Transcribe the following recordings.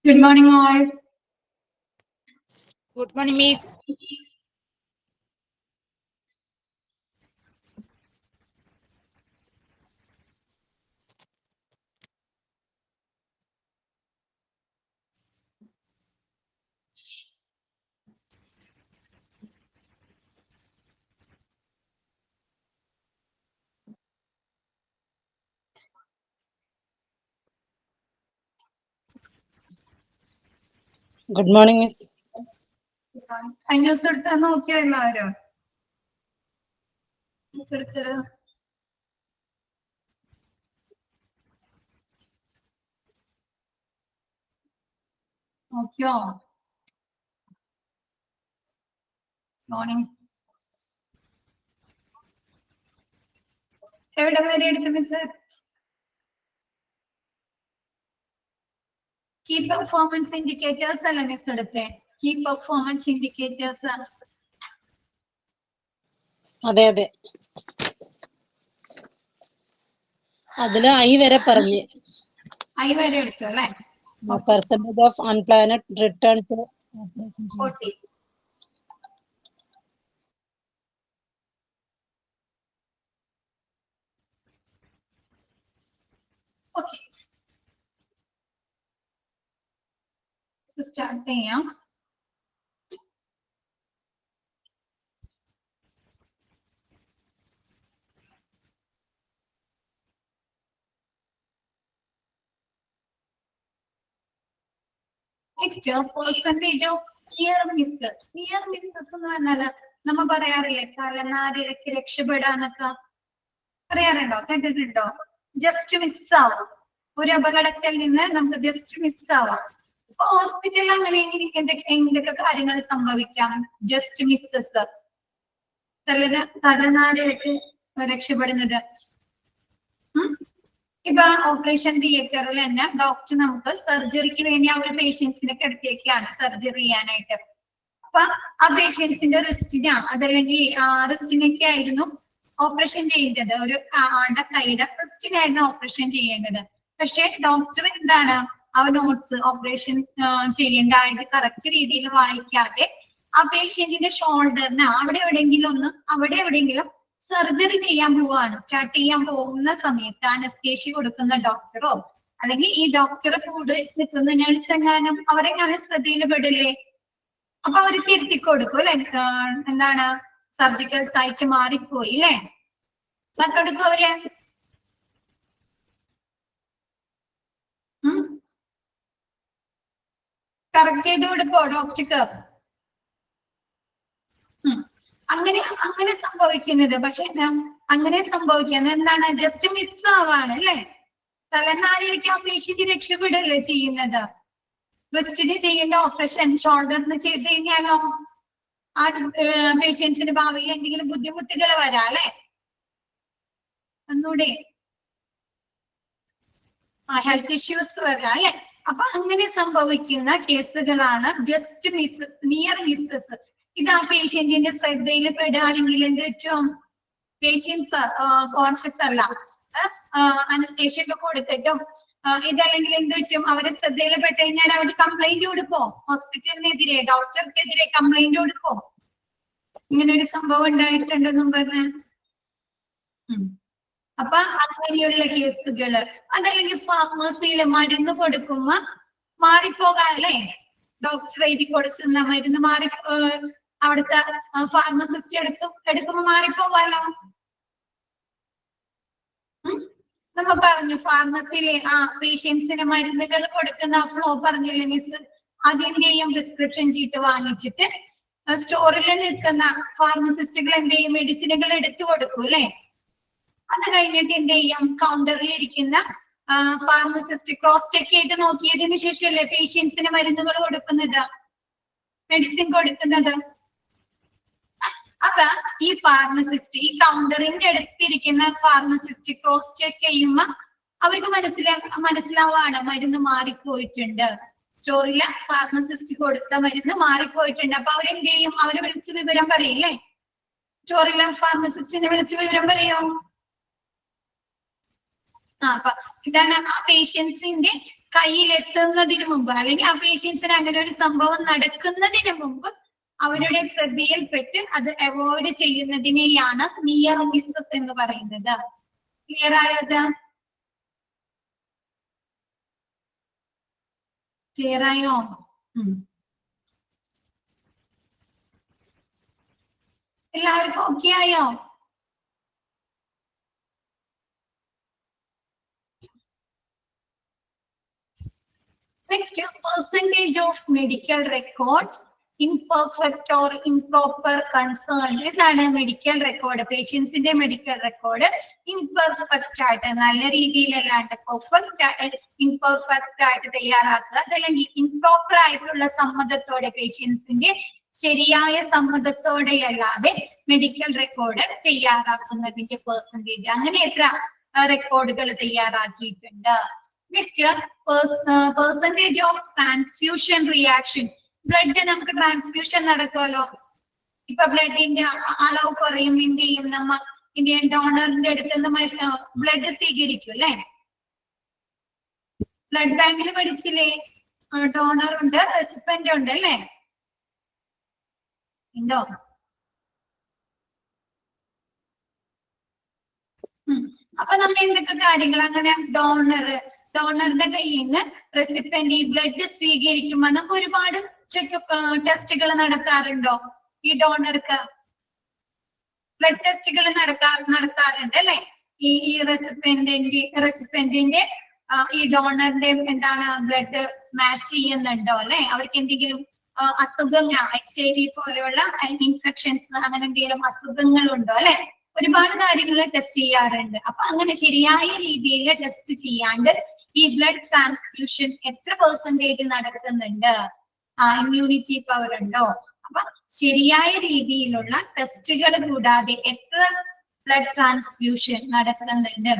Good morning, all. Good morning, Miss. Good morning, Miss. News എടുത്താൽ നോക്കിയോ എല്ലാവരും? News എടുത്തത് നോക്കിയോ? മോർണിംഗ്. എവിടെ വരെ എടുത്തു മിസ്? കീ പെർഫോമൻസ് ഇൻഡിക്കേറ്റേഴ്സ് അല്ല മിസ് എടുത്തേ? Key performance indicators. അതെ അതെ, അതില് ഐ വരെ പറഞ്ഞു. ഐ വരെ എടുത്തു അല്ലേ? Percentage of unplanned return to 40. Okay, start ചെയ്യാം. Next, percentage of near misses. Near misses എന്ന് പറഞ്ഞാല് നമ്മ പറയാറില്ലേ തലനാരിഴയ്ക്ക് രക്ഷപ്പെടാന്നൊക്കെ പറയാറുണ്ടോ? കേട്ടിട്ടുണ്ടോ? ജസ്റ്റ് മിസ് ആവാം, ഒരു അപകടത്തിൽ നിന്ന് നമുക്ക് ജസ്റ്റ് മിസ് ആവാം. ഇപ്പൊ ഹോസ്പിറ്റലിൽ അങ്ങനെ എന്തൊക്കെ കാര്യങ്ങൾ സംഭവിക്കാം? ജസ്റ്റ് മിസ്സസ്, തലനാരിഴയ്ക്ക് രക്ഷപ്പെടുന്നത്. ഇപ്പൊ ഓപ്പറേഷൻ തിയേറ്ററിൽ തന്നെ ഡോക്ടർ നമുക്ക് സർജറിക്ക് വേണ്ടി ആ ഒരു പേഷ്യൻസിനെ കിടത്തിയേക്കാണ് സർജറി ചെയ്യാനായിട്ട്. അപ്പൊ ആ പേഷ്യൻസിന്റെ റിസ്റ്റിനാ അതല്ലെങ്കിൽ റിസ്റ്റിനൊക്കെ ആയിരുന്നു ഓപ്പറേഷൻ ചെയ്യേണ്ടത്. ഒരു ആളുടെ കൈയുടെ റിസ്റ്റിനായിരുന്നു ഓപ്പറേഷൻ ചെയ്യേണ്ടത്. പക്ഷെ ഡോക്ടർ എന്താണ് ആ നോട്ട്സ് ഓപ്പറേഷൻ ചെയ്യേണ്ട ഇത് കറക്റ്റ് രീതിയിൽ വായിക്കാതെ ആ പേഷ്യന്റിന്റെ ഷോൾഡറിന് അവിടെ എവിടെയെങ്കിലും സർജറി ചെയ്യാൻ പോവാണ്. സ്റ്റാർട്ട് ചെയ്യാൻ പോകുന്ന സമയത്ത് അനസ്തേഷ്യ കൊടുക്കുന്ന ഡോക്ടറോ അല്ലെങ്കിൽ ഈ ഡോക്ടറെ കൂടെ നിൽക്കുന്ന നഴ്സ് എങ്ങാനും അവരെങ്ങനെ ശ്രദ്ധയിൽ പെടില്ലേ? അപ്പൊ അവര് തിരുത്തി കൊടുക്കും അല്ലെ? എന്താണ് സർജിക്കൽ സൈറ്റ് മാറിപ്പോയി അല്ലെ? പറഞ്ഞെടുക്കും അവര്. കറക്റ്റ് ചെയ്ത് കൊടുക്കോ ഡോക്ടർക്ക്? അങ്ങനെ സംഭവിക്കുന്നത്. പക്ഷെ അങ്ങനെ സംഭവിക്കുന്നത് എന്താണ്? ജസ്റ്റ് മിസ് ആവാണ് അല്ലെ? തലനാരിഴയ്ക്ക് ആ പേഷ്യന്റ് രക്ഷപ്പെടല്ലേ ചെയ്യുന്നത്. റിസ്റ്റിന് ചെയ്യേണ്ട ഓപ്പറേഷൻ ഷോൾഡറിന് ചെയ്ത് കഴിഞ്ഞാലോ ആ പേഷ്യൻസിന് ഭാവിയിൽ എന്തെങ്കിലും ബുദ്ധിമുട്ടുകൾ വരാം അല്ലെ? ഒന്നൂടെ ഹെൽത്ത് ഇഷ്യൂസ് വരാം അല്ലെ? അപ്പൊ അങ്ങനെ സംഭവിക്കുന്ന കേസുകളാണ് ജസ്റ്റ് മിസ്, നിയർ മിസ്സസ്. ഇത് ആ പേഷ്യന്റിന്റെ ശ്രദ്ധയിൽ പെടുകയാണെങ്കിൽ എന്ത് പറ്റും? പേഷ്യൻസ് കോൺഷ്യസ് അല്ല, അനസ്തേഷ്യ ഒക്കെ കൊടുത്തിട്ടും ഇതല്ലെങ്കിൽ എന്ത് പറ്റും? അവരെ ശ്രദ്ധയിൽ പെട്ട് കഴിഞ്ഞാൽ അവർ കംപ്ലൈന്റ് കൊടുക്കോ? ഹോസ്പിറ്റലിനെതിരെ ഡോക്ടർക്കെതിരെ കംപ്ലൈന്റ് കൊടുക്കോ? ഇങ്ങനെ ഒരു സംഭവം ഉണ്ടായിട്ടുണ്ടെന്നും പറഞ്ഞ്. അപ്പൊ അങ്ങനെയുള്ള കേസുകള് അതല്ലെങ്കിൽ ഫാർമസിയില് മരുന്ന് കൊടുക്കുമ്പോ മാറിപ്പോകാം അല്ലെ? ഡോക്ടർ എഴുതി കൊടുക്കുന്ന മരുന്ന് അവിടുത്തെ ഫാർമസിസ്റ്റ് എടുക്കുമ്പോ മാറിപ്പോകാലോ. നമ്മ പറഞ്ഞു ഫാർമസിയിലെ പേഷ്യൻസിന് മരുന്നുകൾ കൊടുക്കുന്ന ഫ്ലോ പറഞ്ഞില്ലേ മിസ്? അതിന്റെയും പ്രിസ്ക്രിപ്ഷൻ ചീട്ട് വാങ്ങിച്ചിട്ട് സ്റ്റോറിൽ നിൽക്കുന്ന ഫാർമസിസ്റ്റുകൾ എന്ത് ചെയ്യും? മെഡിസിനുകൾ എടുത്തു കൊടുക്കും അല്ലെ? അത് കഴിഞ്ഞിട്ട് എന്ത് ചെയ്യും? കൗണ്ടറിൽ ഇരിക്കുന്ന ഫാർമസിസ്റ്റ് ക്രോസ് ചെക്ക് ചെയ്ത് നോക്കിയതിനു ശേഷമല്ലേ പേഷ്യൻസിന് മരുന്നുകൾ കൊടുക്കുന്നത്, മെഡിസിൻ കൊടുക്കുന്നത്. അപ്പൊ ഈ ഫാർമസിസ്റ്റ്, ഈ കൗണ്ടറിന്റെ അടുത്തിരിക്കുന്ന ഫാർമസിസ്റ്റ് ക്രോസ് ചെക്ക് ചെയ്യുമ്പോ അവർക്ക് മനസ്സിലാവാണ് മരുന്ന് മാറിപ്പോയിട്ടുണ്ട്, സ്റ്റോറിലെ ഫാർമസിസ്റ്റ് കൊടുത്ത മരുന്ന് മാറിപ്പോയിട്ടുണ്ട്. അപ്പൊ അവരെന്ത് ചെയ്യും? അവരെ വിളിച്ച് വിവരം പറയില്ലേ? സ്റ്റോറിലെ ഫാർമസിസ്റ്റിനെ വിളിച്ച് വിവരം പറയോ? അപ്പൊ ഇതാണ് ആ പേഷ്യൻസിന്റെ കയ്യിലെത്തുന്നതിന് മുമ്പ്, അല്ലെങ്കിൽ ആ പേഷ്യൻസിന് അങ്ങനെ ഒരു സംഭവം നടക്കുന്നതിന് മുമ്പ് അവരുടെ ശ്രദ്ധയിൽപ്പെട്ട് അത് അവോയ്ഡ് ചെയ്യുന്നതിനെയാണ് നിയർ മിസ്സസ് എന്ന് പറയുന്നത്. ക്ലിയർ ആയത്? ക്ലിയർ ആയോ? എല്ലാവർക്കും ഓക്കെ ആയോ? Next, percentage of medical records imperfect or improper concern. എന്താണ് മെഡിക്കൽ റെക്കോർഡ്? പേഷ്യൻസിന്റെ മെഡിക്കൽ റെക്കോർഡ് ഇംപെർഫെക്റ്റ് ആയിട്ട്, നല്ല രീതിയിലല്ലാണ്ട് ഇംപെർഫെക്റ്റ് ആയിട്ട് തയ്യാറാക്കുക, അതല്ലെങ്കിൽ ഇംപ്രോപ്പർ ആയിട്ടുള്ള സമ്മതത്തോടെ, പേഷ്യൻസിന്റെ ശരിയായ സമ്മതത്തോടെ അല്ലാതെ മെഡിക്കൽ റെക്കോർഡ് തയ്യാറാക്കുന്നതിന്റെ പെർസെന്റേജ്, അങ്ങനെ എത്ര റെക്കോർഡുകൾ തയ്യാറാക്കിയിട്ടുണ്ട്? Next, percentage of transfusion reaction. Blood നമുക്ക് ട്രാൻസ്ഫ്യൂഷൻ നടക്കുമല്ലോ. ഇപ്പൊ ബ്ലഡിന്റെ അളവ് കുറയും, എന്ത് ചെയ്യും? നമ്മ ഇന്ത്യൻ ഡോണറിന്റെ അടുത്ത് നിന്ന് ബ്ലഡ് സ്വീകരിക്കും അല്ലെ? ബ്ലഡ് ബാങ്കിൽ പഠിച്ചില്ലേ? ഡോണർ ഉണ്ട്, റെസിപ്പന്റ് ഉണ്ട് അല്ലേ? ഉണ്ടോ? അപ്പൊ നമ്മൾ എന്തൊക്കെ കാര്യങ്ങൾ, അങ്ങനെ ഡോണറുടെ കയ്യിൽ നിന്ന് റെസിപ്പന്റ് ഈ ബ്ലഡ് സ്വീകരിക്കുമ്പോ നമുക്ക് ഒരുപാട് ചെക്കപ്പ് ടെസ്റ്റുകൾ നടത്താറുണ്ടോ? ഈ ഡോണർക്ക് ബ്ലഡ് ടെസ്റ്റുകൾ നടത്താറുണ്ട് അല്ലെ? ഈ റെസിപ്പന്റിന്റെ ഈ ഡോണറിന്റെ എന്താണ് ബ്ലഡ് മാച്ച് ചെയ്യുന്നുണ്ടോ അല്ലെ? അവർക്ക് എന്തെങ്കിലും അസുഖങ്ങൾ, HIV പോലെയുള്ള ഇൻഫെക്ഷൻസ്, അങ്ങനെ എന്തെങ്കിലും അസുഖങ്ങൾ ഉണ്ടോ അല്ലെ? ഒരുപാട് കാര്യങ്ങൾ ടെസ്റ്റ് ചെയ്യാറുണ്ട്. അപ്പൊ അങ്ങനെ ശരിയായ രീതിയിൽ ടെസ്റ്റ് ചെയ്യാണ്ട് ഈ ബ്ലഡ് ട്രാൻസ്ഫ്യൂഷൻ എത്ര പെർസെന്റേജ് നടക്കുന്നുണ്ട്? ഇമ്മ്യൂണിറ്റി പവർ ഉണ്ടോ? അപ്പൊ ശരിയായ രീതിയിലുള്ള ടെസ്റ്റുകൾ കൂടാതെ എത്ര ബ്ലഡ് ട്രാൻസ്ഫ്യൂഷൻ നടക്കുന്നുണ്ട്?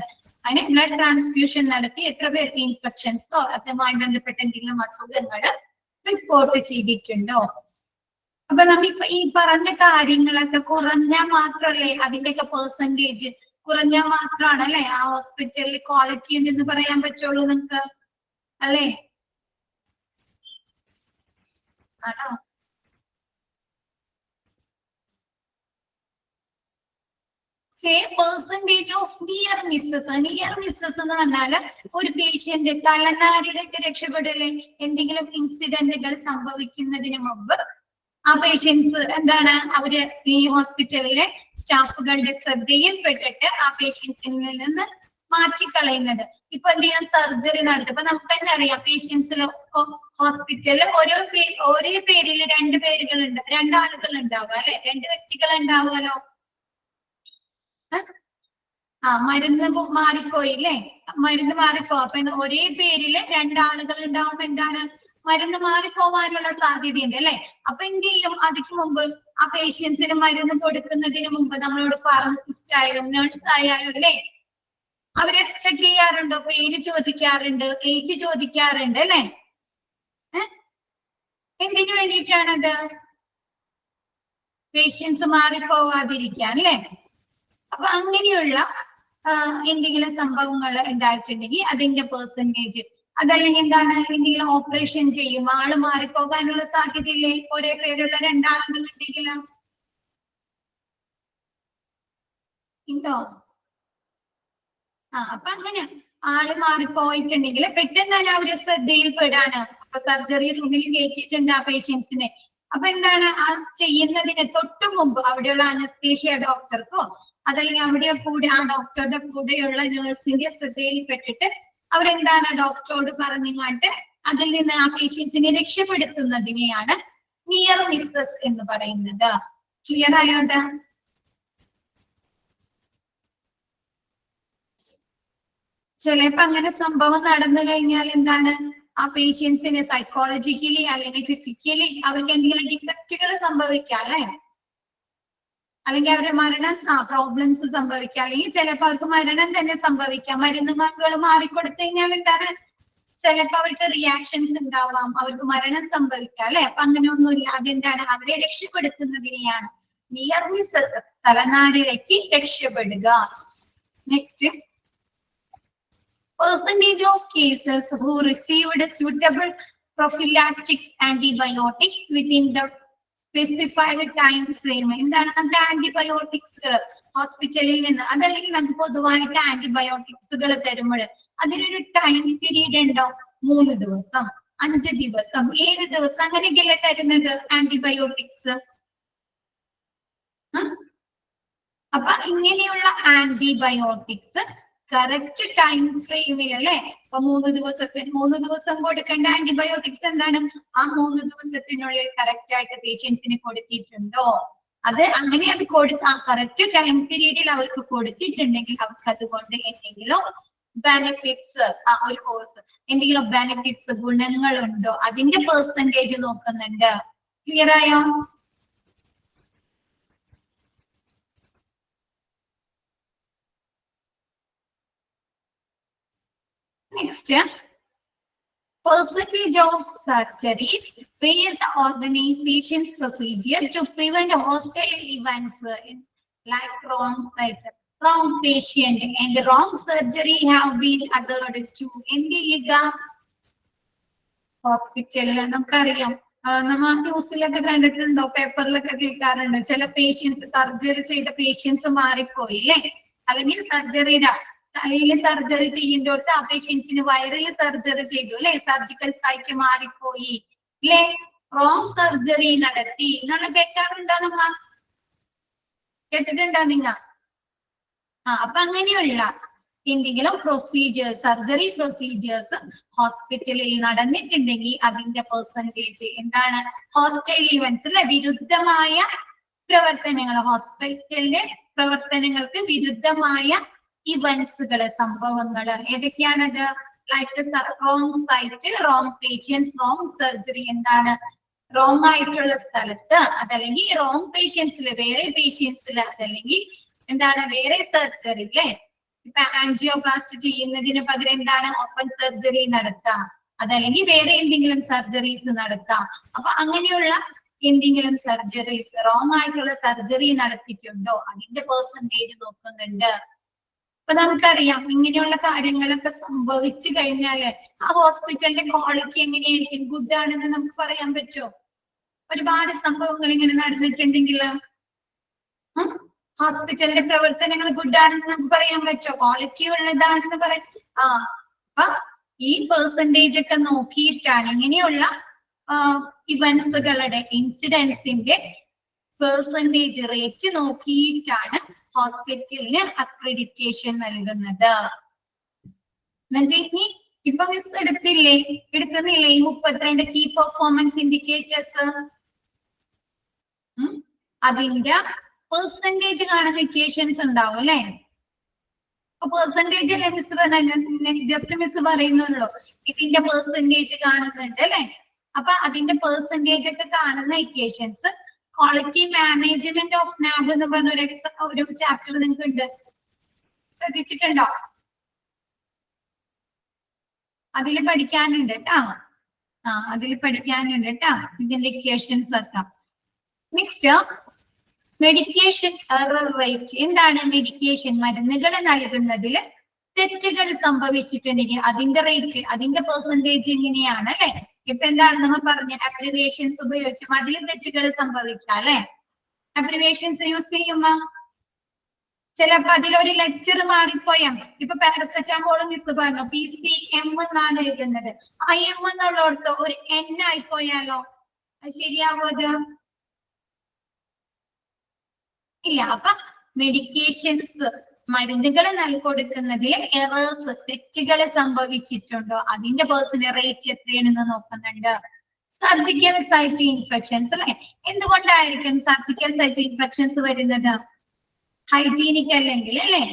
അങ്ങനെ ബ്ലഡ് ട്രാൻസ്ഫ്യൂഷൻ നടത്തി എത്ര പേർക്ക് ഇൻഫെക്ഷൻസോ അതുമായി ബന്ധപ്പെട്ട എന്തെങ്കിലും അസുഖങ്ങൾ റിപ്പോർട്ട് ചെയ്തിട്ടുണ്ടോ? അപ്പൊ നമ്മളിപ്പോ ഈ പറഞ്ഞ കാര്യങ്ങളൊക്കെ കുറഞ്ഞാൽ മാത്രല്ലേ അതിന്റെയൊക്കെ പെർസെന്റേജ് കുറഞ്ഞാൽ മാത്രമാണ് അല്ലെ ആ ഹോസ്പിറ്റലിൽ ക്വാളിറ്റി ഉണ്ടെന്ന് പറയാൻ പറ്റുള്ളൂ നിങ്ങൾക്ക് അല്ലേ? ആണോ? Percentage of near misses. Near misses എന്ന് പറഞ്ഞാല് ഒരു പേഷ്യന്റ് തലനാരിഴയ്ക്ക് രക്ഷപ്പെടല്, എന്തെങ്കിലും ഇൻസിഡന്റുകൾ സംഭവിക്കുന്നതിന് മുമ്പ് ആ പേഷ്യൻസ് എന്താണ് അവര് ഈ ഹോസ്പിറ്റലിലെ സ്റ്റാഫുകളുടെ ശ്രദ്ധയിൽപ്പെട്ടിട്ട് ആ പേഷ്യൻസിൽ നിന്ന് മാറ്റിക്കളയുന്നത്. ഇപ്പൊ എന്തെങ്കിലും സർജറി നടത്തും. ഇപ്പൊ നമുക്ക് തന്നെ അറിയാം, പേഷ്യൻസിൽ ഹോസ്പിറ്റലിൽ ഒരേ പേരിൽ രണ്ടാളുകൾ ഉണ്ടാവുക അല്ലെ? 2 വ്യക്തികൾ ഉണ്ടാവുമല്ലോ. മരുന്ന് മാറിപ്പോയില്ലേ? മരുന്ന് മാറിപ്പോ അപ്പൊ ഒരേ പേരില് 2 ആളുകൾ ഉണ്ടാവുമ്പോ എന്താണ് മരുന്ന് മാറിപ്പോവാനുള്ള സാധ്യതയുണ്ട് അല്ലെ? അപ്പൊ എന്ത് ചെയ്യും? അതിക്ക് മുമ്പ് ആ പേഷ്യൻസിന് മരുന്ന് കൊടുക്കുന്നതിന് മുമ്പ് നമ്മളോട് ഫാർമസിസ്റ്റ് ആയാലും നഴ്സ് ആയാലും അല്ലെ, അവരെ ചെക്ക് ചെയ്യാറുണ്ടോ? പേര് ചോദിക്കാറുണ്ട്, ഏജ് ചോദിക്കാറുണ്ട് അല്ലെ? എന്തിനു വേണ്ടിയിട്ടാണത്? പേഷ്യൻസ് മാറിപ്പോവാതിരിക്കാൻ അല്ലെ? അപ്പൊ അങ്ങനെയുള്ള എന്തെങ്കിലും സംഭവങ്ങൾ ഉണ്ടായിട്ടുണ്ടെങ്കിൽ അതിന്റെ പെർസെന്റേജ്, അതല്ലെങ്കിൽ എന്താണ് എന്തെങ്കിലും ഓപ്പറേഷൻ ചെയ്യും, ആള് മാറിപ്പോകാനുള്ള സാധ്യതയില്ലേ? ഒരേ പേരുള്ള 2 ആളുകൾ ഉണ്ടെങ്കിൽ ഉണ്ടോ? അപ്പൊ അങ്ങനെ ആള് മാറിപ്പോയിട്ടുണ്ടെങ്കിൽ പെട്ടെന്ന് തന്നെ അവര് ശ്രദ്ധയിൽപ്പെടാണ്. അപ്പൊ സർജറി റൂമിൽ കയറ്റിയിട്ടുണ്ട് ആ പേഷ്യൻസിനെ. അപ്പൊ എന്താണ് ആ ചെയ്യുന്നതിന് തൊട്ടു മുമ്പ് അവിടെയുള്ള അനസ്തേഷ്യ ഡോക്ടർക്കോ അതല്ലെങ്കിൽ അവിടെ കൂടെ ആ ഡോക്ടറുടെ കൂടെയുള്ള നഴ്സിന്റെ ശ്രദ്ധയിൽപ്പെട്ടിട്ട് അവരെന്താണ് ഡോക്ടറോട് പറഞ്ഞിങ്ങാട്ട് അതിൽ നിന്ന് ആ പേഷ്യൻസിനെ രക്ഷപ്പെടുത്തുന്നതിനെയാണ് നിയർ മിസ്സസ് എന്ന് പറയുന്നത്. ക്ലിയർ ആയോ? അത് ചിലപ്പോ അങ്ങനെ സംഭവം നടന്നു കഴിഞ്ഞാൽ എന്താണ് ആ പേഷ്യൻസിന് സൈക്കോളജിക്കലി അല്ലെങ്കിൽ ഫിസിക്കലി അവർക്ക് എന്തെങ്കിലും ഡിഫക്റ്റുകൾ സംഭവിക്കാം അല്ലെ? അല്ലെങ്കിൽ അവരുടെ മരണം പ്രോബ്ലംസ് സംഭവിക്കാം, അല്ലെങ്കിൽ ചിലപ്പോൾ അവർക്ക് മരണം തന്നെ സംഭവിക്കാം. മരുന്നുകൾ മാറിക്കൊടുത്തു കഴിഞ്ഞാൽ എന്താണ് ചിലപ്പോൾ അവർക്ക് റിയാക്ഷൻസ് ഉണ്ടാവാം, അവർക്ക് മരണം സംഭവിക്കാം അല്ലെ? അപ്പൊ അങ്ങനെ ഒന്നുമില്ല. അതെന്താണ് അവരെ രക്ഷപ്പെടുത്തുന്നതിനെയാണ് നിയർ മിസ്സസ്. തലനാരിഴയ്ക്ക് രക്ഷപ്പെടുക. Next, percentage of cases who received suitable prophylactic antibiotics within the specified time frame. എന്താണ് നമുക്ക് ആന്റിബയോട്ടിക്സുകൾ ഹോസ്പിറ്റലിൽ നിന്ന് അതല്ലെങ്കിൽ നമുക്ക് പൊതുവായിട്ട് ആന്റിബയോട്ടിക്സുകൾ തരുമ്പോൾ അതിനൊരു ടൈം പീരീഡ് ഉണ്ടോ? 3 ദിവസം, 5 ദിവസം, 7 ദിവസം അങ്ങനെയൊക്കെയല്ലേ തരുന്നത് ആന്റിബയോട്ടിക്സ്. അപ്പൊ ഇങ്ങനെയുള്ള ആന്റിബയോട്ടിക്സ് കറക്റ്റ് ടൈം ഫ്രെയിമിൽ അല്ലെ, ഇപ്പൊ 3 ദിവസം കൊടുക്കേണ്ട ആന്റിബയോട്ടിക്സ് എന്താണ്, ആ 3 ദിവസത്തിനുള്ളിൽ കറക്റ്റ് ആയിട്ട് പേഷ്യൻസിന് കൊടുത്തിട്ടുണ്ടോ? അത് അങ്ങനെ അത് കറക്റ്റ് ടൈം പീരീഡിൽ അവർക്ക് കൊടുത്തിട്ടുണ്ടെങ്കിൽ അവർക്ക് അതുകൊണ്ട് എന്തെങ്കിലും ബെനിഫിറ്റ്സ്, ഒരു കോഴ്സ് എന്തെങ്കിലും ബെനിഫിറ്റ്സ് ഗുണങ്ങളുണ്ടോ അതിന്റെ പെർസെന്റേജ് നോക്കുന്നുണ്ട്. ക്ലിയർ ആയോ? Next, percentage of surgeries where the organization's procedure to prevent hostile events like wrong site, wrong patient, and wrong surgery have been adhered to. എന്തില്ല ഹോസ്പിറ്റലിൽ നമുക്കറിയാം, നമ്മൾ ന്യൂസിലൊക്കെ കണ്ടിട്ടുണ്ടോ, പേപ്പറിലൊക്കെ കേൾക്കാറുണ്ട്, ചില പേഷ്യൻസ് സർജറി ചെയ്ത പേഷ്യൻസ് മാറിപ്പോയി അല്ലെ, അല്ലെങ്കിൽ സർജറിയുടെ തലയിൽ സർജറി ചെയ്യുന്നോടത്ത് ആ പേഷ്യൻസിന് വയറിൽ സർജറി ചെയ്തു അല്ലെ, സർജിക്കൽ സൈറ്റ് മാറിപ്പോയി അല്ലെ, റോങ് സർജറി നടത്തി എന്നുള്ള കേൾക്കാറുണ്ടോ? നമ്മ കേട്ടിട്ടുണ്ടോ നിങ്ങൾ? അപ്പൊ അങ്ങനെയുള്ള എന്തെങ്കിലും പ്രൊസീജിയേഴ്സ്, സർജറി പ്രൊസീജിയേഴ്സ് ഹോസ്പിറ്റലിൽ നടന്നിട്ടുണ്ടെങ്കിൽ അതിന്റെ പെർസെന്റേജ് എന്താണ്? ഹോസ്റ്റൈൽ ഇവന്റ്സ് അല്ലെ, വിരുദ്ധമായ പ്രവർത്തനങ്ങൾ, ഹോസ്പിറ്റലിന്റെ പ്രവർത്തനങ്ങൾക്ക് വിരുദ്ധമായ ഇവന്റ്സുകള്, സംഭവങ്ങള് ഏതൊക്കെയാണത്? Like wrong site, wrong patients, wrong surgery. എന്താണ് റോങ് ആയിട്ടുള്ള സ്ഥലത്ത്, അതല്ലെങ്കിൽ റോങ് പേഷ്യൻസില്, വേറെ പേഷ്യൻസില്, അതല്ലെങ്കിൽ എന്താണ് വേറെ സർജറി അല്ലെ, ഇപ്പൊ ആൻജിയോപ്ലാസ്റ്റ് ചെയ്യുന്നതിന് പകരം എന്താണ് ഓപ്പൺ സർജറി നടത്താം, അതല്ലെങ്കിൽ വേറെ എന്തെങ്കിലും സർജറീസ് നടത്താം. അപ്പൊ അങ്ങനെയുള്ള എന്തെങ്കിലും സർജറീസ്, റോങ് ആയിട്ടുള്ള സർജറി നടത്തിയിട്ടുണ്ടോ അതിന്റെ പെർസെന്റേജ് നോക്കുന്നുണ്ട്. അപ്പൊ നമുക്കറിയാം ഇങ്ങനെയുള്ള കാര്യങ്ങളൊക്കെ സംഭവിച്ചു കഴിഞ്ഞാല് ആ ഹോസ്പിറ്റലിന്റെ ക്വാളിറ്റി എങ്ങനെയായിരിക്കും? ഗുഡ് ആണെന്ന് നമുക്ക് പറയാൻ പറ്റുമോ? ഒരുപാട് സംഭവങ്ങൾ ഇങ്ങനെ നടന്നിട്ടുണ്ടെങ്കിൽ ഹോസ്പിറ്റലിന്റെ പ്രവർത്തനങ്ങൾ ഗുഡ് ആണെന്ന് നമുക്ക് പറയാൻ പറ്റുമോ? ക്വാളിറ്റി ഉള്ളതാണെന്ന് പറയാം. അപ്പൊ ഈ പെർസെന്റേജ് ഒക്കെ നോക്കിയിട്ടാണ്, ഇങ്ങനെയുള്ള ഇവന്റ്സുകളുടെ ഇൻസിഡൻസിന്റെ പെർസെന്റേജ് റേറ്റ് നോക്കിയിട്ടാണ് ഹോസ്പിറ്റലിന് അക്രഡിറ്റേഷൻ നൽകുന്നത്. ഇനി ഇപ്പൊ മിസ് എടുക്കുന്നില്ലേ ഈ 32 കീ പെർഫോമൻസ് ഇൻഡിക്കേറ്റേഴ്സ്, അതിന്റെ പെർസെന്റേജ് കാണുന്ന ഇക്വേഷൻസ് ഉണ്ടാവും അല്ലെ. അപ്പൊ പെർസെന്റേജ് അല്ലേ മിസ് പറഞ്ഞ, ജസ്റ്റ് മിസ് പറയുന്നുള്ളൂ, ഇതിന്റെ പെർസെന്റേജ് കാണുന്നുണ്ട് അല്ലെ. അപ്പൊ അതിന്റെ പെർസെന്റേജ് ഒക്കെ കാണുന്ന ഇക്വേഷൻസ് ക്വാളിറ്റി മാനേജ്മെന്റ് ഓഫ് നാബ് എന്ന് പറഞ്ഞ ഒരു ചാപ്റ്റർ നിങ്ങൾക്ക് ഉണ്ട്, ശ്രദ്ധിച്ചിട്ടുണ്ടോ? അതിൽ പഠിക്കാനുണ്ട് കേട്ടോ. അതിൽ പഠിക്കാനുണ്ട് കേട്ടോ ഇതിന്റെ ഇക്വേഷൻസ് ഒക്കെ. Next, medication error rate. എന്താണ് മെഡിക്കേഷൻ, മരുന്നുകൾ നൽകുന്നതിൽ തെറ്റുകൾ സംഭവിച്ചിട്ടുണ്ടെങ്കിൽ അതിന്റെ റേറ്റ്, അതിന്റെ പെർസെന്റേജ് എങ്ങനെയാണ് അല്ലെ. ഇപ്പൊ എന്താണ് നമ്മൾ പറഞ്ഞ അബ്രിവേഷൻസ് ഉപയോഗിക്കും, അതിൽ തെറ്റുകൾ സംഭവിക്കാം അല്ലെ. അബ്രിവേഷൻസ് യൂസ് ചെയ്യുമ്പോ ചിലപ്പോ അതിലൊരു ലെറ്റർ മാറിപ്പോയാൽ, ഇപ്പൊ പാരസെറ്റാമോൾ മിസ് പറഞ്ഞു PCM എന്നാണ് എഴുതുന്നത്, ആ M എന്നുള്ളടത്ത് ഒരു N ആയിപ്പോയാലോ അത് ശരിയാവോ? അത് ഇല്ല. അപ്പൊ മെഡിക്കേഷൻസ്, മരുന്നുകൾ കൊടുക്കുന്നതിൽ എറേഴ്സ്, തെറ്റുകൾ സംഭവിച്ചിട്ടുണ്ടോ അതിന്റെ പെർസെന്റേജ് റേറ്റ് എത്രയാണെന്ന് നോക്കുന്നുണ്ട്. സർജിക്കൽ സൈറ്റ് ഇൻഫെക്ഷൻസ് അല്ലെ, എന്തുകൊണ്ടായിരിക്കും സർജിക്കൽ സൈറ്റ് ഇൻഫെക്ഷൻസ് വരുന്നത്? ഹൈജീനിക് അല്ലെങ്കിൽ അല്ലെ,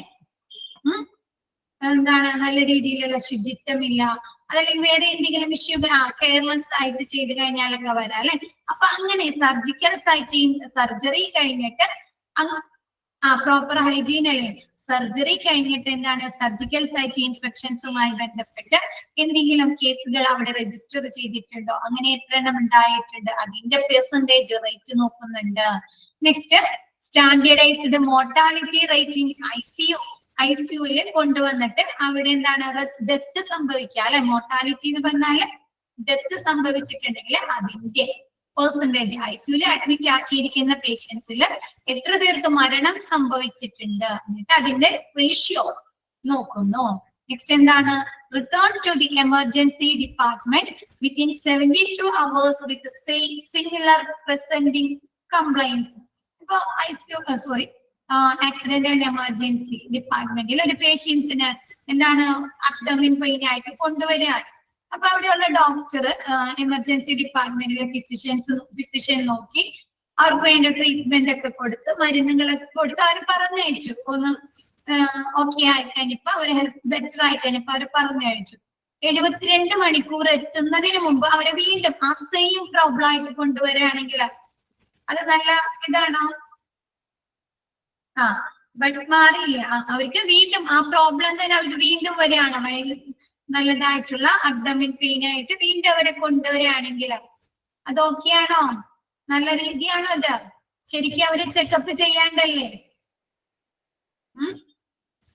എന്താണ് നല്ല രീതിയിലുള്ള ശുചിത്വമില്ല, അതല്ലെങ്കിൽ വേറെ എന്തെങ്കിലും ഇഷ്യൂകൾ കെയർലെസ് ആയിട്ട് ചെയ്ത് കഴിഞ്ഞാലൊക്കെ വരാം അല്ലെ. അപ്പൊ അങ്ങനെ സർജിക്കൽ സൈറ്റ് സർജറി കഴിഞ്ഞിട്ട് പ്രോപ്പർ ഹൈജീൻ അല്ലേ, സർജറി കഴിഞ്ഞിട്ട് എന്താണ് സർജിക്കൽ സൈറ്റ് ഇൻഫെക്ഷൻസുമായി ബന്ധപ്പെട്ട് എന്തെങ്കിലും കേസുകൾ അവിടെ രജിസ്റ്റർ ചെയ്തിട്ടുണ്ടോ, അങ്ങനെ എത്ര എണ്ണം ഉണ്ടായിട്ടുണ്ട് അതിന്റെ പെർസെന്റേജ് റേറ്റ് നോക്കുന്നുണ്ട്. Next, standardised mortality rate in ഐസിയുവിൽ കൊണ്ടുവന്നിട്ട് അവിടെ എന്താണ് ഡെത്ത് സംഭവിക്കുക അല്ലെ, മോർട്ടാലിറ്റി എന്ന് പറഞ്ഞാല് ഡെത്ത് സംഭവിച്ചിട്ടുണ്ടെങ്കിൽ അതിന്റെ പെർസെന്റേജ് ഐസിയുവിൽ അഡ്മിറ്റ് ആക്കിയിരിക്കുന്ന പേഷ്യൻസിൽ എത്ര പേർക്ക് മരണം സംഭവിച്ചിട്ടുണ്ട് എന്നിട്ട് അതിന്റെ റേഷ്യോ നോക്കുന്നു. നെക്സ്റ്റ് എന്താണ്, return to the emergency department within 72 hours with similar presenting complaints. ഇപ്പൊ ആക്സിഡന്റ് ആൻഡ് എമർജൻസി ഡിപ്പാർട്ട്മെന്റിൽ ഒരു പേഷ്യൻസിന് എന്താണ് അബ്ഡോമിൻ പെയിൻ ആയിട്ട് കൊണ്ടുവരികയാണ്. അപ്പൊ അവിടെയുള്ള ഡോക്ടർ എമർജൻസി ഡിപ്പാർട്ട്മെന്റിലെ ഫിസിഷ്യൻ നോക്കി അവർക്ക് വേണ്ട ട്രീറ്റ്മെന്റ് ഒക്കെ കൊടുത്ത് മരുന്നുകളൊക്കെ കൊടുത്ത് അവർ പറഞ്ഞയച്ചു. ഒന്ന് ഓക്കെ ആയി കഴിഞ്ഞപ്പോ അവര് ഹെൽത്ത് ബെറ്റർ ആയി കഴിഞ്ഞപ്പോ അവര് പറഞ്ഞയച്ചു. 72 മണിക്കൂർ എത്തുന്നതിന് മുമ്പ് അവരെ വീണ്ടും ആ സെയിം പ്രോബ്ലം ആയിട്ട് കൊണ്ടുവരികയാണെങ്കിൽ അത് നല്ല ഇതാണോ? ബട്ട് മാറിയില്ല, അവർക്ക് വീണ്ടും ആ പ്രോബ്ലം തന്നെ അവർക്ക് വീണ്ടും വരികയാണ്. നല്ലതായിട്ടുള്ള അബ്ഡോമിൻ പെയിൻ ആയിട്ട് വീണ്ടും അവരെ കൊണ്ടുവരികയാണെങ്കിൽ അത് ഓക്കെ ആണോ? നല്ല രീതിയാണോ? അത് ശരിക്കും അവര് ചെക്കപ്പ് ചെയ്യാണ്ടല്ലേ?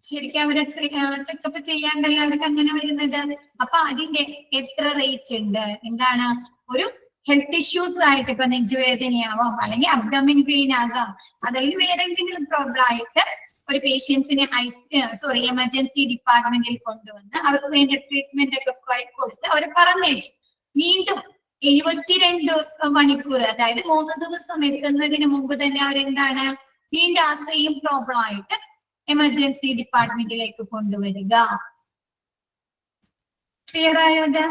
ശരിക്കും അവരെ ചെക്കപ്പ് ചെയ്യാണ്ടല്ലേ അവർക്ക് അങ്ങനെ വരുന്നത്? അപ്പൊ അതിന്റെ എത്ര റേറ്റ് ഉണ്ട്? എന്താണ് ഒരു ഹെൽത്ത് ഇഷ്യൂസ് ആയിട്ട് ഇപ്പൊ നെഞ്ചുവേദനയാവാം, അല്ലെങ്കിൽ അബ്ഡോമിൻ പെയിൻ ആകാം, അതല്ലെങ്കിൽ വേറെ എന്തെങ്കിലും പ്രോബ്ലം ആയിട്ട് ഒരു പേഷ്യൻസിനെ എമർജൻസി ഡിപ്പാർട്ട്മെന്റിൽ കൊണ്ടുവന്ന് അവർക്ക് വേണ്ട ട്രീറ്റ്മെന്റ് ഒക്കെ കൊടുത്ത് അവർ പറഞ്ഞയച്ചു. വീണ്ടും 72 മണിക്കൂർ അതായത് 3 ദിവസം എത്തുന്നതിന് മുമ്പ് തന്നെ അവരെന്താണ് വീണ്ടും ആ സെയിം പ്രോബ്ലം ആയിട്ട് എമർജൻസി ഡിപ്പാർട്ട്മെന്റിലേക്ക് കൊണ്ടുവരിക. ക്ലിയർ ആയത്?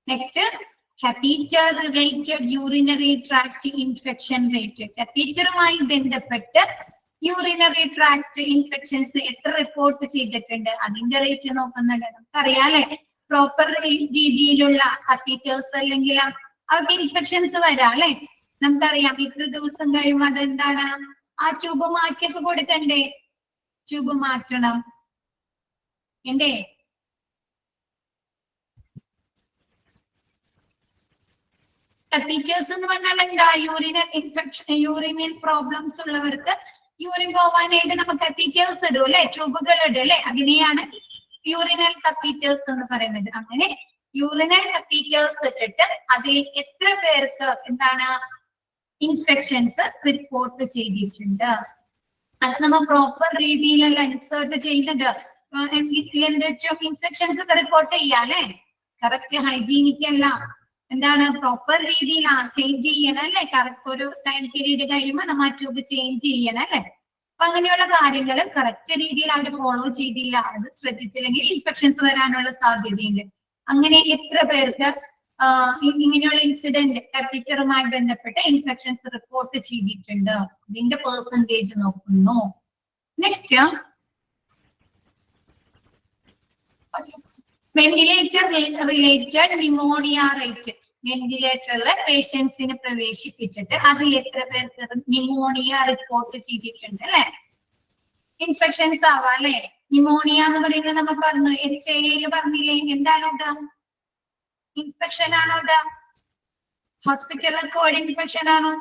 Next, catheter related urinary tract infection rate. catheterമായി ബന്ധപ്പെട്ട് യൂറിനറി ട്രാക്ട് ഇൻഫെക്ഷൻസ് എത്ര റിപ്പോർട്ട് ചെയ്തിട്ടുണ്ട് അതിന്റെ റേറ്റ് നോക്കുന്നുണ്ട്. നമുക്കറിയാലേ പ്രോപ്പർ രീതിയിലുള്ള കത്തീറ്റേഴ്സ് അല്ലെങ്കിൽ അവർക്ക് ഇൻഫെക്ഷൻസ് വരാം അല്ലെ. നമുക്കറിയാം ഇത്ര ദിവസം കഴിയുമ്പോൾ അതെന്താണ് ആ ട്യൂബ് മാറ്റിയൊക്കെ കൊടുക്കണ്ടേ? ട്യൂബ് മാറ്റണം എന്തേ? കത്തീറ്റേഴ്സ് എന്ന് പറഞ്ഞാൽ എന്താ? യൂറിനൽ ഇൻഫെക്ഷൻ, യൂറിനൽ പ്രോബ്ലംസ് ഉള്ളവർക്ക് യൂറിൻ പോവാനായിട്ട് നമുക്ക് കത്തീറ്റേഴ്സ് ഇടും അല്ലെ, ട്യൂബുകൾ ഇടും അല്ലെ, അതിനെയാണ് യൂറിനൽ കത്തീറ്റേഴ്സ് എന്ന് പറയുന്നത്. അങ്ങനെ യൂറിനൽ കത്തീറ്റേഴ്സ് ഇട്ടിട്ട് അതിൽ എത്ര പേർക്ക് എന്താണ് ഇൻഫെക്ഷൻസ് റിപ്പോർട്ട് ചെയ്തിട്ടുണ്ട് അത് നമ്മൾ പ്രോപ്പർ രീതിയിലല്ല ഇൻസേർട്ട് ചെയ്യുന്നത്. എന്തൊക്കെയും ഇൻഫെക്ഷൻസ് ഒക്കെ റിപ്പോർട്ട് ചെയ്യാം അല്ലെ, കറക്റ്റ് ഹൈജീനിക് അല്ല, എന്താണ് പ്രോപ്പർ രീതിയിൽ ചേഞ്ച് ചെയ്യണം അല്ലെ. കറക്റ്റ് ഒരു ടൈം പീരീഡ് കഴിയുമ്പോൾ നമ്മൾ ആ ട്യൂബ് ചേഞ്ച് ചെയ്യണം അല്ലെ. അപ്പൊ അങ്ങനെയുള്ള കാര്യങ്ങൾ കറക്റ്റ് രീതിയിൽ അവർ ഫോളോ ചെയ്തില്ല, അത് ശ്രദ്ധിച്ചില്ലെങ്കിൽ ഇൻഫെക്ഷൻസ് വരാനുള്ള സാധ്യതയുണ്ട്. അങ്ങനെ എത്ര പേർക്ക് ഇങ്ങനെയുള്ള ഇൻസിഡന്റ് കത്തീറ്ററുമായി ബന്ധപ്പെട്ട ഇൻഫെക്ഷൻസ് റിപ്പോർട്ട് ചെയ്തിട്ടുണ്ട് ഇതിന്റെ പെർസെന്റേജ് നോക്കുന്നു. Next, ventilator related pneumonia rate. വെന്റിലേറ്ററില് പേഷ്യൻസിനെ പ്രവേശിപ്പിച്ചിട്ട് അതിൽ എത്ര പേർക്ക് ന്യൂമോണിയ റിപ്പോർട്ട് ചെയ്തിട്ടുണ്ട് അല്ലെ. ഇൻഫെക്ഷൻസ് ആവാം അല്ലെ. ന്യൂമോണിയ എന്ന് പറയുന്നത് നമ്മൾ പറഞ്ഞു HAA പറഞ്ഞില്ലേ, എന്താണ് അത്? ഇൻഫെക്ഷൻ ആണോ? അത് ഹോസ്പിറ്റലിൽ കോഡ് ഇൻഫെക്ഷൻ ആണോ?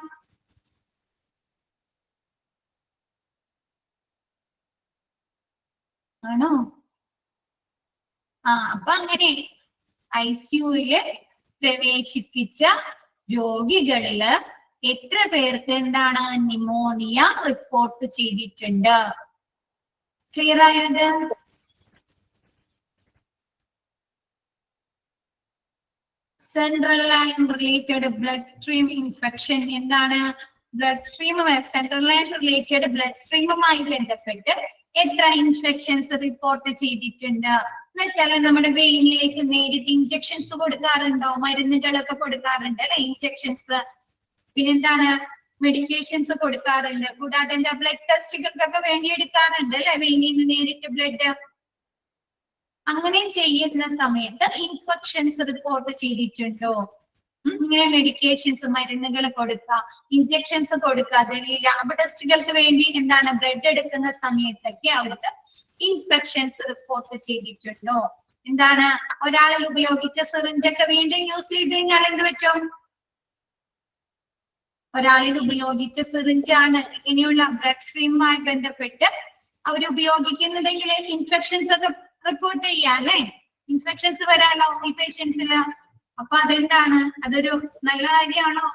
ആണോ? അപ്പൊ അങ്ങനെ ICUവില് പ്രവേശിപ്പിച്ച രോഗികളില് എത്ര പേർക്ക് എന്താണ് ന്യൂമോണിയ റിപ്പോർട്ട് ചെയ്തിട്ടുണ്ട്? ക്ലിയർ ആയത്? Central line related blood stream infection. എന്താണ് blood stream? Central line related blood സ്ട്രീമുമായി ബന്ധപ്പെട്ട് എത്ര ഇൻഫെക്ഷൻസ് റിപ്പോർട്ട് ചെയ്തിട്ടുണ്ട് എന്ന് വെച്ചാൽ നമ്മുടെ വെയിനിലേക്ക് നേരിട്ട് ഇഞ്ചക്ഷൻസ് കൊടുക്കാറുണ്ടോ? മരുന്നുകളൊക്കെ കൊടുക്കാറുണ്ട് അല്ലെ, ഇഞ്ചക്ഷൻസ്. പിന്നെന്താണ് മെഡിക്കേഷൻസ് കൊടുക്കാറുണ്ട്. കൂടാതെ എന്താ ബ്ലഡ് ടെസ്റ്റുകൾക്കൊക്കെ വേണ്ടി എടുക്കാറുണ്ട് അല്ലെ, വെയിനിൽ നിന്ന് നേരിട്ട് ബ്ലഡ്. അങ്ങനെ ചെയ്യുന്ന സമയത്ത് ഇൻഫെക്ഷൻസ് റിപ്പോർട്ട് ചെയ്തിട്ടുണ്ടോ? ഇങ്ങനെ മെഡിക്കേഷൻസ് മരുന്നുകൾ കൊടുക്കുക, ഇഞ്ചക്ഷൻസ് കൊടുക്കുക, അതല്ലെങ്കിൽ ലാബ് ടെസ്റ്റുകൾക്ക് വേണ്ടി എന്താണ് ബ്ലഡ് എടുക്കുന്ന സമയത്തൊക്കെ അവർക്ക് ഇൻഫെക്ഷൻസ് റിപ്പോർട്ട് ചെയ്തിട്ടുണ്ടോ? എന്താണ് ഒരാളിൽ ഉപയോഗിച്ച സിറിഞ്ചൊക്കെ വീണ്ടും യൂസ് ചെയ്ത് കഴിഞ്ഞാൽ എന്ത് പറ്റും? ഒരാളിൽ ഉപയോഗിച്ച സിറിഞ്ചാണ് ഇങ്ങനെയുള്ള ബ്ലഡ് സ്ട്രീമുമായി ബന്ധപ്പെട്ട് അവർ ഉപയോഗിക്കുന്നതെങ്കിൽ ഇൻഫെക്ഷൻസ് ഒക്കെ റിപ്പോർട്ട് ചെയ്യാം അല്ലെ? ഇൻഫെക്ഷൻസ് വരാനോ ഈ പേഷ്യൻസിന്. അപ്പൊ അതെന്താണ്, അതൊരു നല്ല കാര്യമാണോ?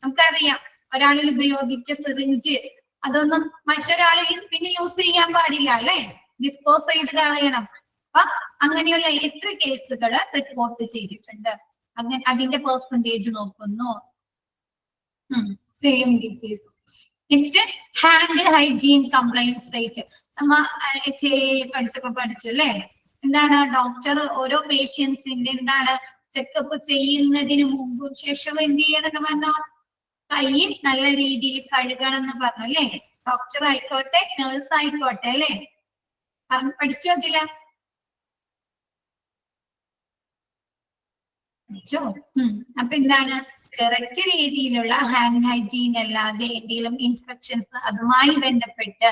നമുക്കറിയാം ഒരാളിൽ ഉപയോഗിച്ച സിറിഞ്ച് അതൊന്നും മറ്റൊരാളിൽ പിന്നെ യൂസ് ചെയ്യാൻ പാടില്ല അല്ലെ? ഡിസ്പോസ് ചെയ്ത് കളയണം. അപ്പൊ അങ്ങനെയുള്ള എത്ര കേസുകൾ റിപ്പോർട്ട് ചെയ്തിട്ടുണ്ട്? അങ്ങനെ അതിന്റെ പെർസെന്റേജ് നോക്കുന്നു. Same disease. Next hand hygiene compliance rate. നമ്മ HA പഠിച്ചപ്പോ പഠിച്ചു അല്ലെ? എന്താണ് ഡോക്ടർ ഓരോ പേഷ്യൻസിന്റെ എന്താണ് ചെക്കപ്പ് ചെയ്യുന്നതിന് മുമ്പും ശേഷവും എന്ത് ചെയ്യണം പറഞ്ഞോ? കൈ നല്ല രീതിയിൽ കഴുകണം എന്ന് പറഞ്ഞു അല്ലെ? ഡോക്ടർ ആയിക്കോട്ടെ നേഴ്സ് ആയിക്കോട്ടെ അല്ലെ? പഠിച്ചു നോക്കില്ല? പഠിച്ചോ? അപ്പൊ എന്താണ് കറക്റ്റ് രീതിയിലുള്ള ഹാൻഡ് ഹൈജീൻ അല്ലാതെ എന്തെങ്കിലും ഇൻഫെക്ഷൻസ് അതുമായി ബന്ധപ്പെട്ട്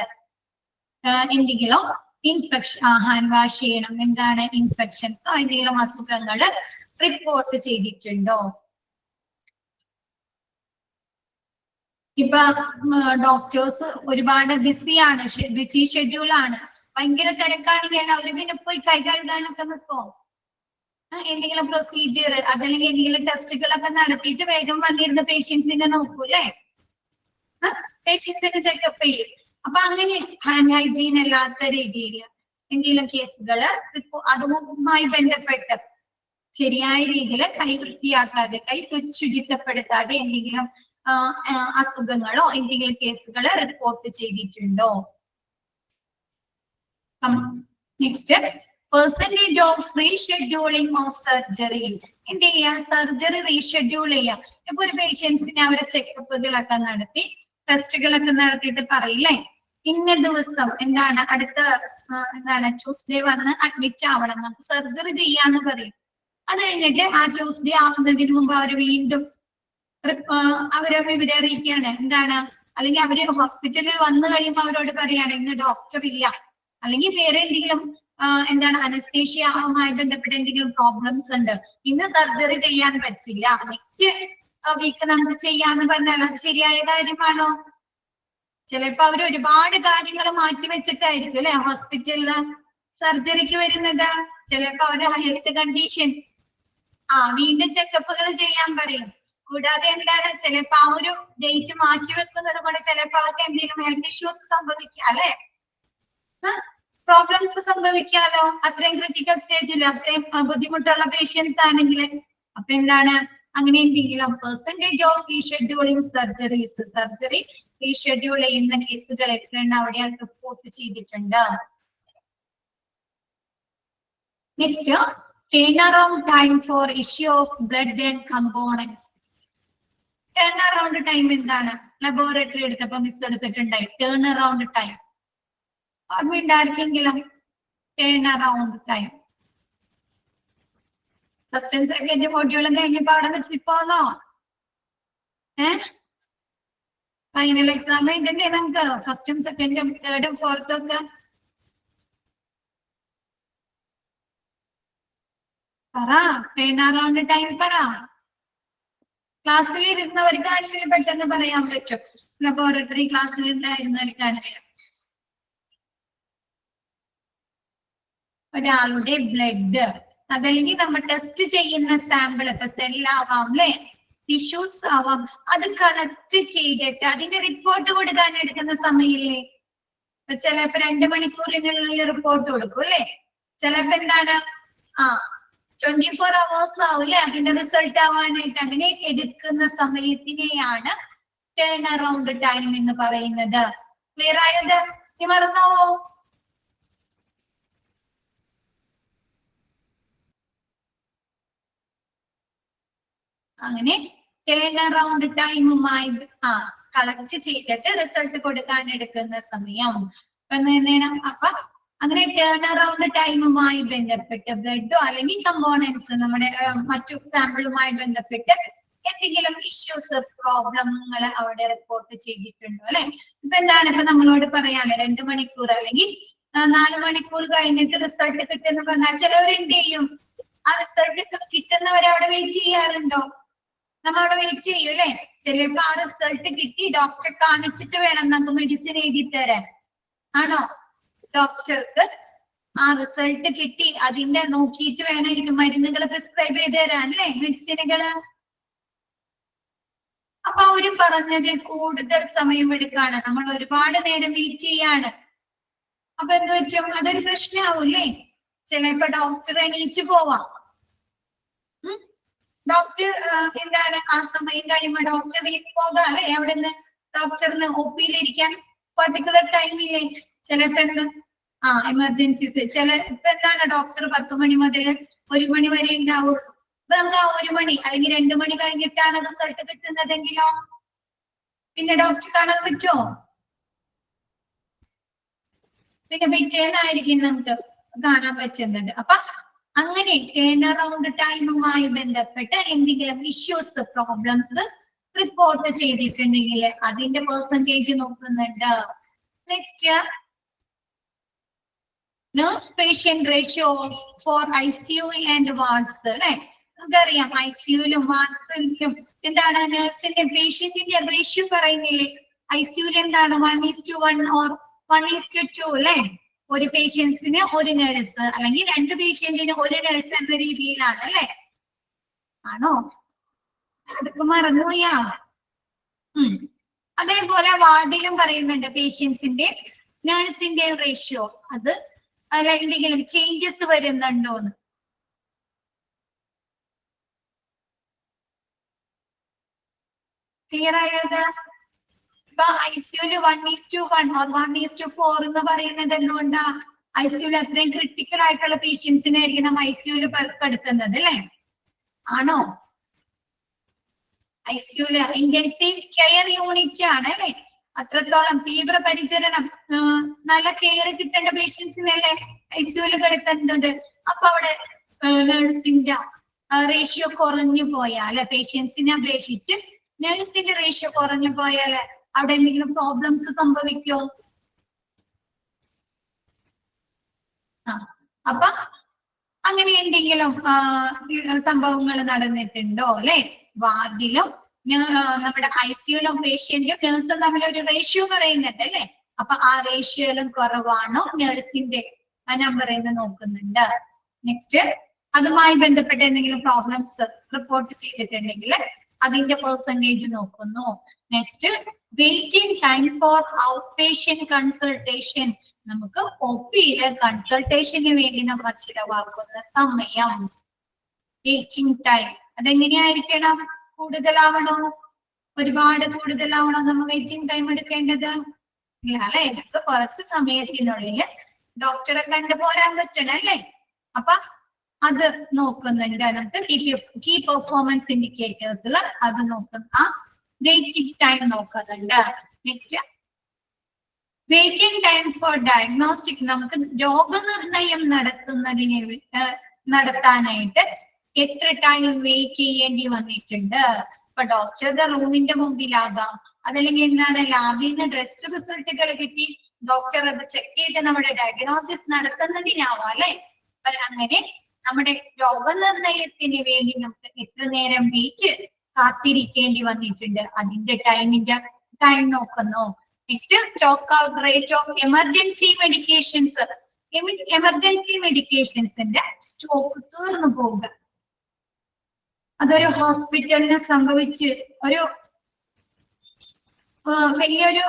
എന്തെങ്കിലും ഇൻഫെക്ഷൻ ഹാൻഡ് വാഷ് ചെയ്യണം, എന്താണ് ഇൻഫെക്ഷൻസോ എന്തെങ്കിലും അസുഖങ്ങൾ റിപ്പോർട്ട് ചെയ്തിട്ടുണ്ടോ? ഇപ്പൊ ഡോക്ടേഴ്സ് ഒരുപാട് ബിസിയാണ്, ബിസി ഷെഡ്യൂൾ ആണ്, ഭയങ്കര തിരക്കാണെങ്കിൽ അവര് പിന്നെ പോയി കൈ കഴുകാനൊക്കെ നിൽക്കോ? എന്തെങ്കിലും പ്രൊസീജിയർ അതല്ലെങ്കിൽ എന്തെങ്കിലും ടെസ്റ്റുകളൊക്കെ നടത്തിയിട്ട് വേഗം വന്നിരുന്ന പേഷ്യൻസിനെ നോക്കൂല്ലേ? പേഷ്യൻസിനെ ചെക്കപ്പ് ചെയ്യും. അപ്പൊ അങ്ങനെ ഹാൻഡ് ഹൈജീൻ അല്ലാത്ത രീതിയിൽ എന്തെങ്കിലും കേസുകള് അതുമായി ബന്ധപ്പെട്ട് ശരിയായ രീതിയിൽ കൈ വൃത്തിയാക്കാതെ കൈ ശുചിത്വപ്പെടുത്താതെ എന്തെങ്കിലും അസുഖങ്ങളോ എന്തെങ്കിലും കേസുകള് റിപ്പോർട്ട് ചെയ്തിട്ടുണ്ടോ? Next percentage of rescheduling of surgery. എന്ത് ചെയ്യാം? സർജറി റീഷെഡ്യൂൾ ചെയ്യാം. ഇപ്പൊ ഒരു പേഷ്യൻസിന് അവരെ ചെക്കപ്പുകളൊക്കെ നടത്തി ടെസ്റ്റുകളൊക്കെ നടത്തിയിട്ട് പറയില്ലേ ഇന്ന ദിവസം എന്താണ് അടുത്ത എന്താണ് ട്യൂസ്ഡേ വന്ന് അഡ്മിറ്റ് ആവണം, നമുക്ക് സർജറി ചെയ്യാന്ന് പറയും. അത് കഴിഞ്ഞിട്ട് ആ ട്യൂസ്ഡേ ആവുന്നതിന് മുമ്പ് അവർ വീണ്ടും അവരെ വിവരം അറിയിക്കുകയാണ് എന്താണ്, അല്ലെങ്കിൽ അവര് ഹോസ്പിറ്റലിൽ വന്നു കഴിയുമ്പോൾ അവരോട് പറയാണ് ഇന്ന് ഡോക്ടർ ഇല്ല, അല്ലെങ്കിൽ വേറെ എന്തെങ്കിലും എന്താണ് അനസ്തേഷ്യയുമായി ബന്ധപ്പെട്ട എന്തെങ്കിലും പ്രോബ്ലംസ് ഉണ്ട്, ഇന്ന് സർജറി ചെയ്യാൻ പറ്റില്ല, നെക്സ്റ്റ് വീക്ക് നമുക്ക് ചെയ്യാന്ന് പറഞ്ഞാൽ അത് ശരിയായ കാര്യമാണോ? ചിലപ്പോ അവർ ഒരുപാട് കാര്യങ്ങൾ മാറ്റി വെച്ചിട്ടായിരിക്കും അല്ലെ ഹോസ്പിറ്റലില് സർജറിക്ക് വരുന്നത്. ചിലപ്പോ അവരുടെ ഹെൽത്ത് കണ്ടീഷൻ വീണ്ടും ചെക്കപ്പുകൾ ചെയ്യാൻ പറയും. കൂടാതെ എന്താണ് ചിലപ്പോ ആ ഒരു ഡേറ്റ് മാറ്റി വെക്കുന്നത് കൊണ്ട് ചിലപ്പോ അവർക്ക് എന്തെങ്കിലും ഹെൽത്ത് ഇഷ്യൂസ് സംഭവിക്കാം അല്ലെ? പ്രോബ്ലംസ് സംഭവിക്കാലോ അത്രയും ക്രിട്ടിക്കൽ സ്റ്റേജിൽ അത്രയും ബുദ്ധിമുട്ടുള്ള പേഷ്യൻസ് ആണെങ്കിൽ. അപ്പൊ എന്താണ് അങ്ങനെ എന്തെങ്കിലും percentage of rescheduling surgeries, surgery reschedule ചെയ്യുന്ന കേസുകൾ എത്രയാണ് അവിടെ റിപ്പോർട്ട് ചെയ്തിട്ടുണ്ട്? Next turn around time for issue of blood and components. Turn around time എന്താണ്? ലബോറട്ടറി എടുത്തപ്പോ മിസ് എടുത്തിട്ടുണ്ടായി ടേൺ അറൗണ്ട് ടൈം. ഓർമ്മയുണ്ടായിരിക്കെങ്കിലും turn around time first and second മോഡ്യൂളും കഴിഞ്ഞപ്പോ അവിടെ നിർത്തിപ്പോന്നോ? ഫൈനൽ എക്സാം എഴുതണ്ടേ നമുക്ക്? ഫസ്റ്റും സെക്കൻഡും തേർഡും ഫോർത്തും ഒക്കെ പറ. ടേൺ അറൗണ്ട് ടൈം പറ. ക്ലാസ്സിൽ ഇരുന്നവർക്കാണെങ്കിൽ പെട്ടെന്ന് പറയാൻ പറ്റും. ലബോറട്ടറി ക്ലാസ്സിൽ ഉണ്ടായിരുന്നവർക്കാണെങ്കിൽ ഒരാളുടെ ബ്ലഡ് അതല്ലെങ്കിൽ നമ്മൾ ടെസ്റ്റ് ചെയ്യുന്ന സാമ്പിൾ ഇപ്പൊ സെല്ലാവാം അല്ലെ, ടിഷ്യൂസ് ആവാം, അത് കളക്ട് ചെയ്തിട്ട് അതിന്റെ റിപ്പോർട്ട് കൊടുക്കാൻ എടുക്കുന്ന സമയമില്ലേ? ചിലപ്പോ 2 മണിക്കൂറിനുള്ളിൽ റിപ്പോർട്ട് കൊടുക്കും അല്ലെ? ചിലപ്പോ എന്താണ് 24 hours ആവില്ലേ അതിന്റെ റിസൾട്ട് ആവാനായിട്ട്. അങ്ങനെ എടുക്കുന്ന സമയത്തിനെയാണ് ടേൺ അറൗണ്ട് ടൈം എന്ന് പറയുന്നത്. ക്ലിയർ ആയത്? നീ മറന്നാവോ? അങ്ങനെ ടേൺ അറൗണ്ട് ടൈമുമായി കളക്ട് ചെയ്തിട്ട് റിസൾട്ട് കൊടുക്കാൻ എടുക്കുന്ന സമയം അപ്പൊ അങ്ങനെ ടേൺ അറൗണ്ട് ടൈമുമായി ബന്ധപ്പെട്ട് ബ്ലഡോ അല്ലെങ്കിൽ കമ്പോണൻസ് നമ്മുടെ മറ്റു സാമ്പിളുമായി ബന്ധപ്പെട്ട് എന്തെങ്കിലും ഇഷ്യൂസ് പ്രോബ്ലങ്ങൾ അവിടെ റിപ്പോർട്ട് ചെയ്തിട്ടുണ്ടോ അല്ലെ? ഇപ്പൊ എന്താണ് ഇപ്പൊ നമ്മളോട് പറയാല്ലേ 2 മണിക്കൂർ അല്ലെങ്കിൽ 4 മണിക്കൂർ കഴിഞ്ഞിട്ട് റിസൾട്ട് കിട്ടുന്ന പറഞ്ഞാൽ ചിലവർ എന്ത് ചെയ്യും? ആ റിസൾട്ട് കിട്ടുന്നവരെ അവിടെ വെയിറ്റ് ചെയ്യാറുണ്ടോ? നമ്മൾ അവിടെ വെയിറ്റ് ചെയ്യും അല്ലെ? ചിലപ്പോ ആ റിസൾട്ട് കിട്ടി ഡോക്ടറെ കാണിച്ചിട്ട് വേണം നമുക്ക് മെഡിസിൻ എഴുതി തരാൻ. ആണോ? ഡോക്ടർക്ക് ആ റിസൾട്ട് കിട്ടി അതിന്റെ നോക്കിയിട്ട് വേണമായിരിക്കും മരുന്നുകൾ പ്രിസ്ക്രൈബ് ചെയ്ത് തരാൻ അല്ലെ? മെഡിസിനുകള്. അപ്പൊ അവര് പറഞ്ഞത് കൂടുതൽ സമയം എടുക്കാണ്, നമ്മൾ ഒരുപാട് നേരം വെയിറ്റ് ചെയ്യാണ്. അപ്പൊ എന്താ വെച്ചാൽ അതൊരു പ്രശ്നമാവൂല്ലേ? ചിലപ്പോ ഡോക്ടർ എണീച്ചു പോവാം. ഡോക്ടർ എന്താണ് ആ സമയം കഴിയുമ്പോ ഡോക്ടർ പോകാം അല്ലെ? അവിടെ നിന്ന് ഡോക്ടറിന് ഒ പിയിലിരിക്കാൻ പർട്ടിക്കുലർ ടൈമില്ലേ? ചിലപ്പോ എന്താ എമർജൻസീസ് ചിലപ്പോ എന്താണ് ഡോക്ടർ 10 മണി മുതൽ 1 മണി വരെ ഉണ്ടാവുള്ളൂ. അപ്പൊ നമുക്ക് ആ 1 മണി അല്ലെങ്കിൽ 2 മണി കഴിഞ്ഞിട്ടാണ് റിസൾട്ട് കിട്ടുന്നതെങ്കിലോ പിന്നെ ഡോക്ടർ കാണാൻ പറ്റുമോ? പിന്നെ പിറ്റേന്നായിരിക്കും നമുക്ക് കാണാൻ പറ്റുന്നത്. അപ്പൊ അങ്ങനെ ടേൺ അറൗണ്ട് ടൈമുമായി ബന്ധപ്പെട്ട് എന്തെങ്കിലും ഇഷ്യൂസ് പ്രോബ്ലംസ് റിപ്പോർട്ട് ചെയ്തിട്ടുണ്ടെങ്കിൽ അതിന്റെ പെർസെന്റേജ് നോക്കുന്നുണ്ട്. Next nurse patient ratio for ICU and wards അല്ലെ? നമുക്കറിയാം ഐസിയുലും വാർഡ്സിലും എന്താണ് നഴ്സിന്റെ പേഷ്യന്റിന്റെ റേഷ്യോ പറയുന്നില്ലേ? ഐസിയുൽ എന്താണ് 1:1 or 1:2 അല്ലെ? ഒരു പേഷ്യൻസിന് ഒരു നേഴ്സ് അല്ലെങ്കിൽ 2 പേഷ്യന്റിന് ഒരു നേഴ്സ് എന്ന രീതിയിലാണ് അല്ലെ? ആണോ? അതൊക്കെ മറന്നുപോയാ? അതേപോലെ വാർഡിലും പറയുന്നുണ്ട് പേഷ്യൻസിന്റെ നേഴ്സിന്റെ റേഷ്യോ. അത് എന്തെങ്കിലും ചേഞ്ചസ് വരുന്നുണ്ടോന്ന്. ക്ലിയർ ആയത്? ഇപ്പൊ ഐസിയുല് 1:1 or 1:4 എന്ന് പറയുന്നത് എന്തുകൊണ്ടാ? ഐസിയുല് അത്രയും ക്രിട്ടിക്കൽ ആയിട്ടുള്ള പേഷ്യൻസിനെ ആയിരിക്കണം ഐസിയുല് പെടുത്തുന്നത് അല്ലെ? ആണോ? ഐസിയുല് ഇന്റൻസീവ് കെയർ യൂണിറ്റ് ആണ് അല്ലെ? അത്രത്തോളം തീവ്ര പരിചരണം നല്ല കെയർ കിട്ടേണ്ട പേഷ്യൻസിനല്ലേ ഐസിയുല് പെടുത്തേണ്ടത്. അപ്പൊ അവിടെ നഴ്സിന്റെ റേഷ്യോ കുറഞ്ഞു പോയാല് പേഷ്യൻസിനെ അപേക്ഷിച്ച് നഴ്സിന്റെ റേഷ്യോ കുറഞ്ഞു പോയാല് അവിടെ എന്തെങ്കിലും പ്രോബ്ലംസ് സംഭവിക്കോ? അപ്പൊ അങ്ങനെ എന്തെങ്കിലും സംഭവങ്ങൾ നടന്നിട്ടുണ്ടോ അല്ലെ? വാർഡിലും നമ്മുടെ ഐസിയുലും പേഷ്യന്റും നഴ്സും തമ്മിൽ ഒരു റേഷ്യോ പറയുന്നുണ്ട് അല്ലെ? അപ്പൊ ആ റേഷ്യോയിലും കുറവാണോ നഴ്സിന്റെ നമ്പർ എന്ന് നോക്കുന്നുണ്ട്. നെക്സ്റ്റ് അതുമായി ബന്ധപ്പെട്ട എന്തെങ്കിലും പ്രോബ്ലംസ് റിപ്പോർട്ട് ചെയ്തിട്ടുണ്ടെങ്കിൽ അതിന്റെ പെർസെന്റേജ് നോക്കുന്നു. Next waiting time for out patient consultation. നമുക്ക് ഒപിയിലെ കൺസൾട്ടേഷന് വേണ്ടി നമ്മൾ ചിലവാക്കുന്ന സമയം വെയിറ്റിംഗ് ടൈം അതെങ്ങനെയായിരിക്കണം? കൂടുതലാവണോ? ഒരുപാട് കൂടുതലാവണോ നമ്മൾ വെയിറ്റിംഗ് ടൈം എടുക്കേണ്ടത്? ഇല്ല അല്ലെ? ഇതൊക്കെ കുറച്ച് സമയത്തിനുള്ളിൽ ഡോക്ടറെ കണ്ടുപോരാൻ പറ്റണം അല്ലേ? അപ്പൊ അത് നോക്കുന്നുണ്ട്. നമുക്ക് കീ പെർഫോമൻസ് ഇൻഡിക്കേറ്റേഴ്സിൽ അത് നോക്കുന്ന വെയിറ്റിംഗ് ടൈം നോക്കുന്നുണ്ട്. Next waiting time for diagnostic. നമുക്ക് രോഗനിർണയം നടത്താനായിട്ട് എത്ര ടൈം വെയിറ്റ് ചെയ്യേണ്ടി വന്നിട്ടുണ്ട്? ഇപ്പൊ ഡോക്ടറുടെ റൂമിന്റെ മുമ്പിലാകാം, അതല്ലെങ്കിൽ എന്താണ് ലാബിൽ നിന്ന് ടെസ്റ്റ് റിസൾട്ടുകൾ കിട്ടി ഡോക്ടർ അത് ചെക്ക് ചെയ്ത് നമ്മുടെ ഡയഗ്നോസിസ് നടത്തുന്നതിനാവാം അല്ലെ? അങ്ങനെ നമ്മുടെ രോഗനിർണയത്തിന് വേണ്ടി നമുക്ക് എത്ര നേരം വെയിറ്റ് കാത്തിരിക്കേണ്ടി വന്നിട്ടുണ്ട് അതിന്റെ ടൈം നോക്കുന്നു. Next stock out rate of emergency medications. Emergency മെഡിക്കേഷൻസിന്റെ സ്റ്റോക്ക് തീർന്നു പോവുക. അതൊരു ഹോസ്പിറ്റലിന് സംഭവിച്ച് ഒരു വലിയൊരു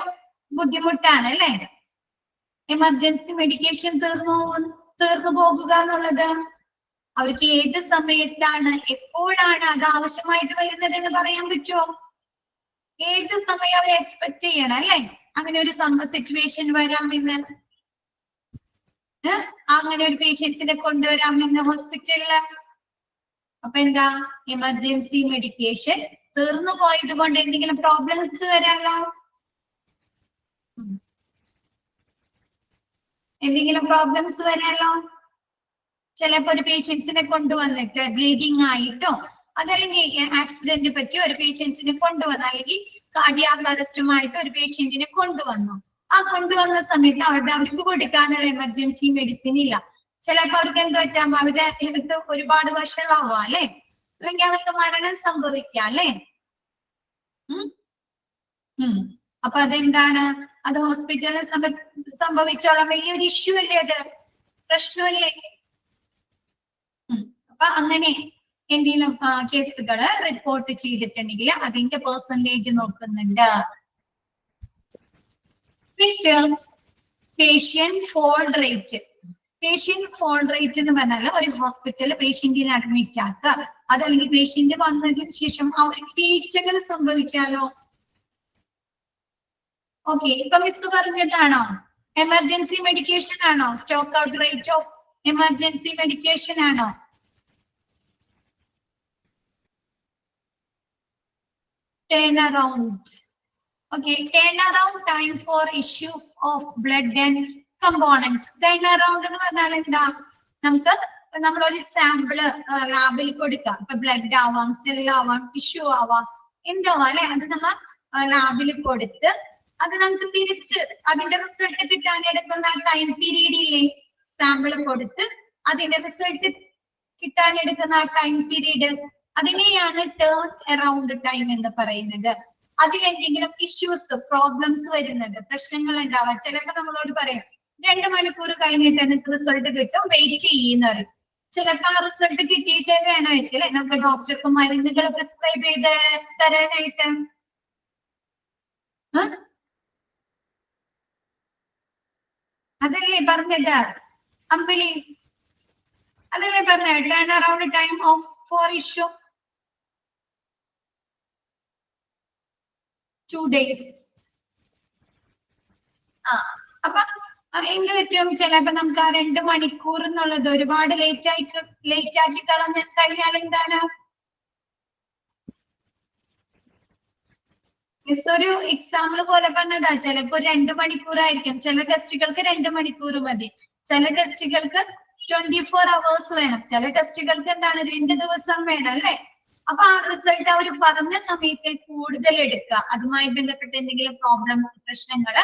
ബുദ്ധിമുട്ടാണ് അല്ലെ? എമർജൻസി മെഡിക്കേഷൻ തീർന്നു പോകുക എന്നുള്ളത്. അവർക്ക് ഏത് സമയത്താണ് എപ്പോഴാണ് അത് ആവശ്യമായിട്ട് വരുന്നതെന്ന് പറയാൻ പറ്റുമോ? ഏത് സമയം അവർ എക്സ്പെക്ട് ചെയ്യണം അല്ലെ? അങ്ങനെ ഒരു സിറ്റുവേഷൻ വരാമെന്ന്, അങ്ങനെ ഒരു പേഷ്യൻസിനെ കൊണ്ടുവരാമെന്ന് ഹോസ്പിറ്റലില്. അപ്പൊ എന്താ? എമർജൻസി മെഡിക്കേഷൻ തീർന്നു പോയത് കൊണ്ട് എന്തെങ്കിലും പ്രോബ്ലംസ് വരാലോ? എന്തെങ്കിലും പ്രോബ്ലംസ് വരാലോ? ചിലപ്പോ ഒരു പേഷ്യൻസിനെ കൊണ്ടുവന്നിട്ട് ബ്ലീഡിങ് ആയിട്ടോ അതല്ലെങ്കിൽ ആക്സിഡന്റ് പറ്റി ഒരു പേഷ്യൻസിനെ കൊണ്ടുവന്നു, അല്ലെങ്കിൽ കാർഡിയാക് അറസ്റ്റുമായിട്ട് ഒരു പേഷ്യന്റിനെ കൊണ്ടുവന്നു. ആ കൊണ്ടുവന്ന സമയത്ത് അവർക്ക് കൊടുക്കാനുള്ള എമർജൻസി മെഡിസിൻ ഇല്ല. ചിലപ്പോ അവർക്ക് എന്താ പറ്റാം, അവരുടെ ഹെൽത്ത് ഒരുപാട് വഷളാവാം അല്ലെ? അല്ലെങ്കിൽ അവർക്ക് മരണം സംഭവിക്കാം അല്ലെ. അപ്പൊ അതെന്താണ്, അത് ഹോസ്പിറ്റലിൽ സംഭവിച്ചോളാം വലിയൊരു ഇഷ്യൂ അല്ലേ, അത് പ്രശ്നമല്ലേ. അപ്പൊ അങ്ങനെ എന്തെങ്കിലും കേസുകൾ റിപ്പോർട്ട് ചെയ്തിട്ടുണ്ടെങ്കിൽ അതിന്റെ പെർസെന്റേജ് നോക്കുന്നുണ്ട്. Next patient fall rate. Patient fall rate എന്ന് പറഞ്ഞാൽ ഒരു ഹോസ്പിറ്റലിൽ പേഷ്യന്റിനെ അഡ്മിറ്റ് ആക്കുക, അതല്ലെങ്കിൽ പേഷ്യന്റ് വന്നതിന് ശേഷം അവർക്ക് വീഴ്ചകൾ സംഭവിക്കാലോ. ഓക്കെ, ഇപ്പൊ മിസ് പറഞ്ഞതാണോ എമർജൻസി മെഡിക്കേഷൻ ആണോ, stock out rate of emergency medication ആണോ? Turnaround. Okay, turnaround time for issue of blood and components. Turnaround എന്ന് പറഞ്ഞാൽ എന്താ, നമുക്ക് നമ്മളൊരു സാമ്പിള് ലാബിൽ കൊടുക്കാം. ഇപ്പൊ ബ്ലഡ് ആവാം, സെൽ ആവാം, ടിഷ്യൂ ആവാം, എന്താവാം അല്ലെ. അത് നമ്മൾ ലാബിൽ കൊടുത്ത് അത് നമുക്ക് തിരിച്ച് അതിന്റെ റിസൾട്ട് കിട്ടാൻ എടുക്കുന്ന ടൈം പീരീഡ് ഇല്ലേ, സാമ്പിള് കൊടുത്ത് അതിന്റെ റിസൾട്ട് കിട്ടാൻ എടുക്കുന്ന ടൈം പീരീഡ്, അതിനെയാണ് ടേൺ അറൗണ്ട് ടൈം എന്ന് പറയുന്നത്. അതിലെന്തെങ്കിലും ഇഷ്യൂസ് പ്രോബ്ലംസ് വരുന്നത്, പ്രശ്നങ്ങൾ ഉണ്ടാവാം. ചിലപ്പോൾ നമ്മളോട് പറയാം 2 മണിക്കൂർ കഴിഞ്ഞിട്ട് നിങ്ങൾക്ക് റിസൾട്ട് കിട്ടും, വെയിറ്റ് ചെയ്യുന്നത്. ചിലപ്പോൾ ആ റിസൾട്ട് കിട്ടിയിട്ട് വേണമായിരിക്കും അല്ലെ നമുക്ക് ഡോക്ടർക്ക് മരുന്നുകൾ പ്രിസ്ക്രൈബ് ചെയ്ത് തരാനായിട്ട്. അതല്ലേ പറഞ്ഞത് അമ്പിളി, അതല്ലേ പറഞ്ഞത് turn around time of four issue 2 days. അപ്പൊ എന്ത് പറ്റും, ചിലപ്പോ നമുക്ക് ആ 2 മണിക്കൂർ എന്നുള്ളത് ഒരുപാട് ലേറ്റ് ആക്കി കഴിഞ്ഞാൽ എന്താണ്, മിസ് ഒരു എക്സാമ്പിൾ പോലെ പറഞ്ഞതാ. ചിലപ്പോ 2 മണിക്കൂറായിരിക്കും, ചില ടെസ്റ്റുകൾക്ക് 2 മണിക്കൂർ മതി, ചില ടെസ്റ്റുകൾക്ക് 24 hours വേണം, ചില ടെസ്റ്റുകൾക്ക് എന്താണ് 2 ദിവസം വേണം അല്ലെ. അപ്പൊ ആ റിസൾട്ട് അവർ പറഞ്ഞ സമയത്ത് കൂടുതൽ എടുക്കുക. അതുമായി ബന്ധപ്പെട്ട എന്തെങ്കിലും പ്രോബ്ലംസ്, പ്രശ്നങ്ങള്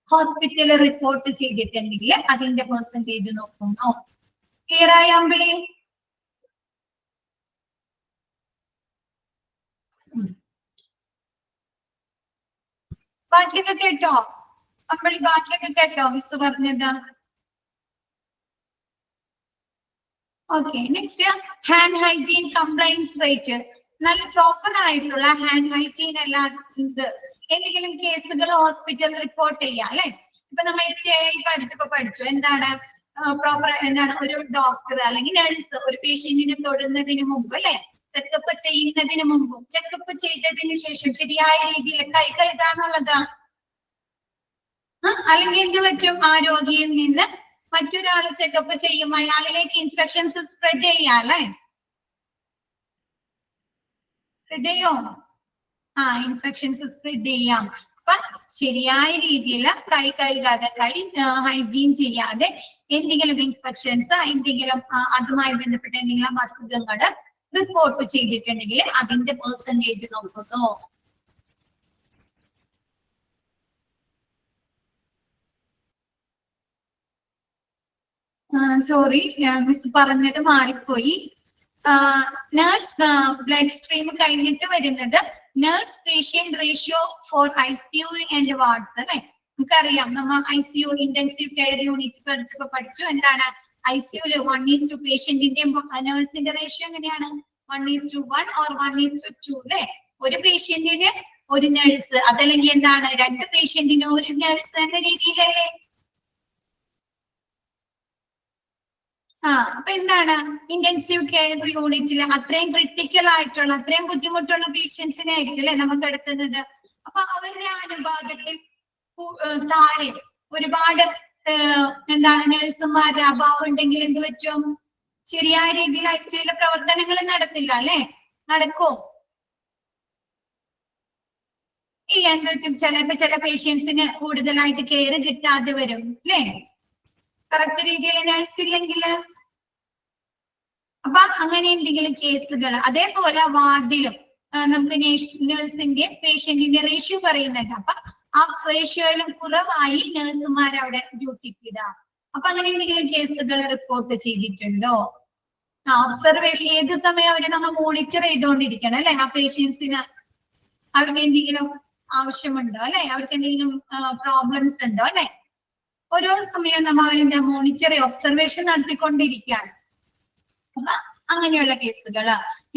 ഹോസ്പിറ്റലിൽ റിപ്പോർട്ട് ചെയ്തിട്ടുണ്ടെങ്കിൽ അതിന്റെ പെർസെന്റേജ് നോക്കുന്നു. ക്ലിയർ ആയ അമ്പിളി? ബാക്കിയൊക്കെ കേട്ടോ അമ്പിളി? ബാക്കിയൊക്കെ കേട്ടോ മിസ് പറഞ്ഞത്? Okay, next hand hygiene compliance rate. നല്ല പ്രോപ്പർ ആയിട്ടുള്ള ഹാൻഡ് ഹൈജീൻ എല്ലാം ഇത് എന്തെങ്കിലും കേസുകൾ ഹോസ്പിറ്റൽ റിപ്പോർട്ട് ചെയ്യാം അല്ലെ. ഇപ്പൊ നമ്മൾ HAI പഠിച്ചു എന്താണ് പ്രോപ്പർ, എന്താണ് ഒരു ഡോക്ടർ അല്ലെങ്കിൽ നഴ്സ് ഒരു പേഷ്യന്റിനെ തൊടുന്നതിന് മുമ്പ് അല്ലെ, ചെക്കപ്പ് ചെയ്യുന്നതിന് മുമ്പും ചെക്കപ്പ് ചെയ്തതിനു ശേഷം ശരിയായ രീതിയിൽ കൈ കഴുകാന്നുള്ളതാണ്. അല്ലെങ്കിൽ എന്ത് പറ്റും, ആ രോഗിയിൽ നിന്ന് മറ്റൊരാൾ ചെക്കപ്പ് ചെയ്യും, അയാളിലേക്ക് ഇൻഫെക്ഷൻസ് സ്പ്രെഡ് ചെയ്യാം അല്ലെ. സ്പ്രെഡ് ചെയ്യോ? ഇൻഫെക്ഷൻസ് സ്പ്രെഡ് ചെയ്യാം. അപ്പൊ ശരിയായ രീതിയിൽ കൈ കഴുകാതെ, കൈ ഹൈജീൻ ചെയ്യാതെ എന്തെങ്കിലും ഇൻഫെക്ഷൻസ്, എന്തെങ്കിലും അതുമായി ബന്ധപ്പെട്ട എന്തെങ്കിലും അസുഖങ്ങൾ റിപ്പോർട്ട് ചെയ്തിട്ടുണ്ടെങ്കിൽ അതിന്റെ പെർസെന്റേജ് നോക്കുന്നു. സോറി മിസ് പറഞ്ഞത് മാറിപ്പോയി. നഴ്സ് ബ്ലഡ് സ്ട്രീം കഴിഞ്ഞിട്ട് വരുന്നത് nurse patient ratio for ICU and wards അല്ലെ. നമുക്കറിയാം, നമ്മൾ ICU ഇന്റൻസീവ് കെയർ യൂണിറ്റ് പഠിച്ചു എന്താണ് ICU 1:2 പേഷ്യന്റിന്റെയും നഴ്സിന്റെ റേഷ്യോ എങ്ങനെയാണ് 1:1 or 1:2 അല്ലെ. ഒരു പേഷ്യന്റിന് ഒരു നഴ്സ്, അതല്ലെങ്കിൽ എന്താണ് 2 പേഷ്യന്റിന് ഒരു നഴ്സ് എന്ന രീതിയിലല്ലേ. അപ്പൊ എന്താണ് ഇന്റൻസീവ് കെയർ യൂണിറ്റിൽ അത്രയും ക്രിട്ടിക്കൽ ആയിട്ടുള്ള, അത്രയും ബുദ്ധിമുട്ടുള്ള പേഷ്യൻസിനെ ആയിരിക്കും അല്ലെ നമുക്ക് എടുക്കുന്നത്. അപ്പൊ അവരുടെ അനുപാതത്തിൽ താഴെ ഒരുപാട് എന്താണ് നഴ്സുമാരുടെ അഭാവം ഉണ്ടെങ്കിൽ എന്ത് പറ്റും, ശരിയായ രീതിയിൽ ICUയിലെ പ്രവർത്തനങ്ങൾ നടത്തില്ല അല്ലെ. നടക്കോ? ഇല്ല. എന്ത് പറ്റും, ചില പേഷ്യൻസിന് കൂടുതലായിട്ട് കെയർ കിട്ടാതെ വരും അല്ലെ, കറക്റ്റ് രീതിയിൽ നഴ്സ് ഇല്ലെങ്കിൽ. അപ്പൊ അങ്ങനെ എന്തെങ്കിലും കേസുകൾ, അതേപോലെ വാർഡിലും നമുക്ക് നഴ്സിന്റെ പേഷ്യന്റിന്റെ റേഷ്യോ പറയുന്നുണ്ട്. അപ്പൊ ആ റേഷ്യോയിലും കുറവായി നഴ്സുമാർ അവിടെ ഡ്യൂട്ടിക്ക് ഇടാം. അപ്പൊ അങ്ങനെ എന്തെങ്കിലും കേസുകൾ റിപ്പോർട്ട് ചെയ്തിട്ടുണ്ടോ? ഒബ്സർവേഷൻ ഏത് സമയം അവരെ നമ്മൾ മോണിറ്റർ ചെയ്തുകൊണ്ടിരിക്കണം അല്ലെ? ആ പേഷ്യൻസിന് അവർക്ക് എന്തെങ്കിലും ആവശ്യമുണ്ടോ അല്ലെ? അവർക്ക് എന്തെങ്കിലും പ്രോബ്ലംസ് ഉണ്ടോ അല്ലെ? ഓരോ സമയം നമ്മൾ അവരെ മോണിറ്റർ ഒബ്സർവേഷൻ നടത്തിക്കൊണ്ടിരിക്കുകയാണ്. അപ്പൊ അങ്ങനെയുള്ള കേസുകൾ.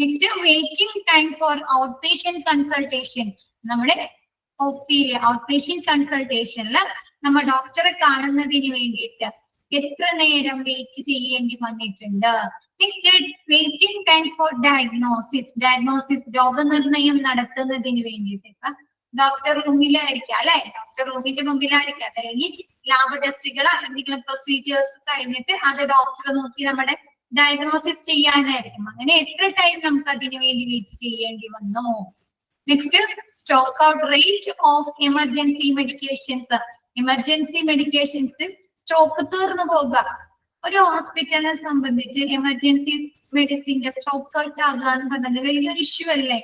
Next waiting time for out patient consultation. നമ്മുടെ ഔട്ട് പേഷ്യന്റ് കൺസൾട്ടേഷനിൽ നമ്മൾ ഡോക്ടറെ കാണുന്നതിന് വേണ്ടിയിട്ട് എത്ര നേരം വെയിറ്റ് ചെയ്യേണ്ടി വന്നിട്ടുണ്ട്. Next waiting time for diagnosis രോഗനിർണയം നടത്തുന്നതിന് വേണ്ടിയിട്ട്. ഇപ്പൊ ഡോക്ടർ റൂമിലായിരിക്കാം അല്ലെ? ഡോക്ടർ റൂമിന്റെ മുമ്പിലായിരിക്കാം, അല്ലെങ്കിൽ ലാബ് ടെസ്റ്റുകൾ എന്തെങ്കിലും പ്രൊസീജിയേഴ്സ് കഴിഞ്ഞിട്ട് അത് ഡോക്ടർ നോക്കി നമ്മുടെ ഡയഗ്നോസിസ് ചെയ്യാനായിരിക്കും. അങ്ങനെ എത്ര ടൈം നമുക്ക് അതിനു വേണ്ടി വെയിറ്റ് ചെയ്യേണ്ടി വന്നു. Next stock out rate of emergency medications. Emergency medications stock തീർന്നു പോകുക. ഒരു ഹോസ്പിറ്റലിനെ സംബന്ധിച്ച് എമർജൻസി മെഡിസിന്റെ സ്റ്റോക്ക് ഔട്ട് ആകുക എന്ന് പറഞ്ഞത് വലിയൊരു ഇഷ്യൂ അല്ലേ?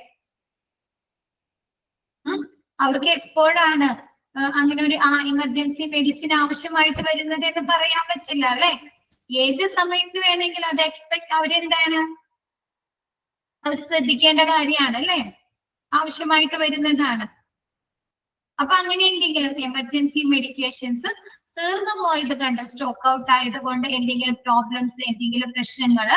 അവർക്ക് എപ്പോഴാണ് അങ്ങനെ ഒരു എമർജൻസി മെഡിസിൻ ആവശ്യമായിട്ട് വരുന്നത് എന്ന് പറയാൻ പറ്റില്ല അല്ലെ? ഏത് സമയത്ത് വേണമെങ്കിലും അത് അവരെന്താണ് അവർ ശ്രദ്ധിക്കേണ്ട കാര്യമാണ് അല്ലെ? ആവശ്യമായിട്ട് വരുന്നതാണ്. അപ്പൊ അങ്ങനെ എന്തെങ്കിലും എമർജൻസി മെഡിക്കേഷൻസ് തീർന്നു പോയത് കണ്ട്, സ്റ്റോക്ക് ഔട്ട് ആയത് കൊണ്ട് എന്തെങ്കിലും പ്രോബ്ലംസ്, എന്തെങ്കിലും പ്രശ്നങ്ങൾ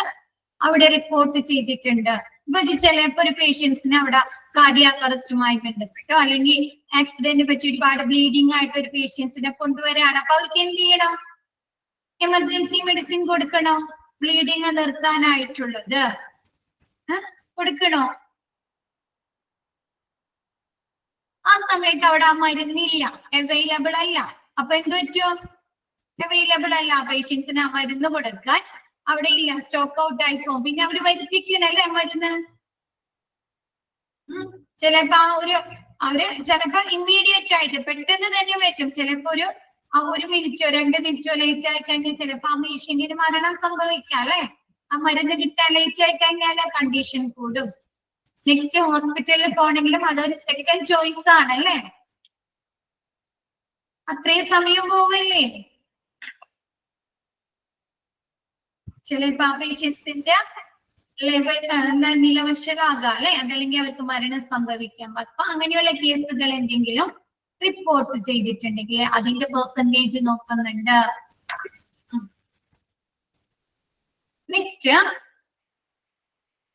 അവിടെ റിപ്പോർട്ട് ചെയ്തിട്ടുണ്ട്. ഇപ്പൊ ചിലപ്പോ ഒരു പേഷ്യൻസിന് അവിടെ കാർഡിയാക് അറസ്റ്റുമായി ബന്ധപ്പെട്ടോ അല്ലെങ്കിൽ ആക്സിഡന്റ് പറ്റി ഒരുപാട് ബ്ലീഡിംഗ് ആയിട്ട് ഒരു പേഷ്യൻസിനെ കൊണ്ടുവരാണ്. അപ്പൊ അവർക്ക് എന്ത് ചെയ്യണം? എമർജൻസി മെഡിസിൻ കൊടുക്കണോ? ബ്ലീഡിങ് നിർത്താനായിട്ടുള്ളത് കൊടുക്കണോ? ആ സമയത്ത് അവിടെ ആ മരുന്നില്ല, അവൈലബിൾ അല്ല. അപ്പൊ എന്ത് പറ്റും? അവൈലബിൾ അല്ല, പേഷ്യൻസിന് ആ മരുന്ന് കൊടുക്കാൻ അവിടെ ഇല്ല, സ്റ്റോക്ക് ഔട്ട് ആയി പോകും. പിന്നെ അവര് വരുത്തിക്കണല്ലേ മരുന്ന്. ചിലപ്പോ അവര് ചിലപ്പോ ഇമ്മീഡിയറ്റ് ആയിട്ട് പെട്ടെന്ന് തന്നെ വരും. ചിലപ്പോ ഒരു മിനിറ്റോ 2 മിനിറ്റോ ലേറ്റ് ആയി കഴിഞ്ഞാൽ ചിലപ്പോ ആ പേഷ്യന്റിന് മരണം സംഭവിക്കാം അല്ലെ? ആ മരുന്ന് കിട്ടാൻ ലേറ്റ് ആയി കഴിഞ്ഞാൽ കണ്ടീഷൻ കൂടും. നെക്സ്റ്റ് ഹോസ്പിറ്റലിൽ പോകണമെങ്കിലും അതൊരു സെക്കൻഡ് ചോയ്സ് ആണ് അല്ലെ? അത്രയും സമയം പോവല്ലേ? ചിലപ്പോ ആ പേഷ്യൻസിന്റെ നിലവശരാകാം അല്ലെ? അതല്ലെങ്കിൽ അവർക്ക് മരണം സംഭവിക്കാം. അപ്പൊ അങ്ങനെയുള്ള കേസുകൾ എന്തെങ്കിലും റിപ്പോർട്ട് ചെയ്തിട്ടുണ്ടെങ്കിൽ അതിന്റെ പെർസെന്റേജ് നോക്കുന്നുണ്ട്. Next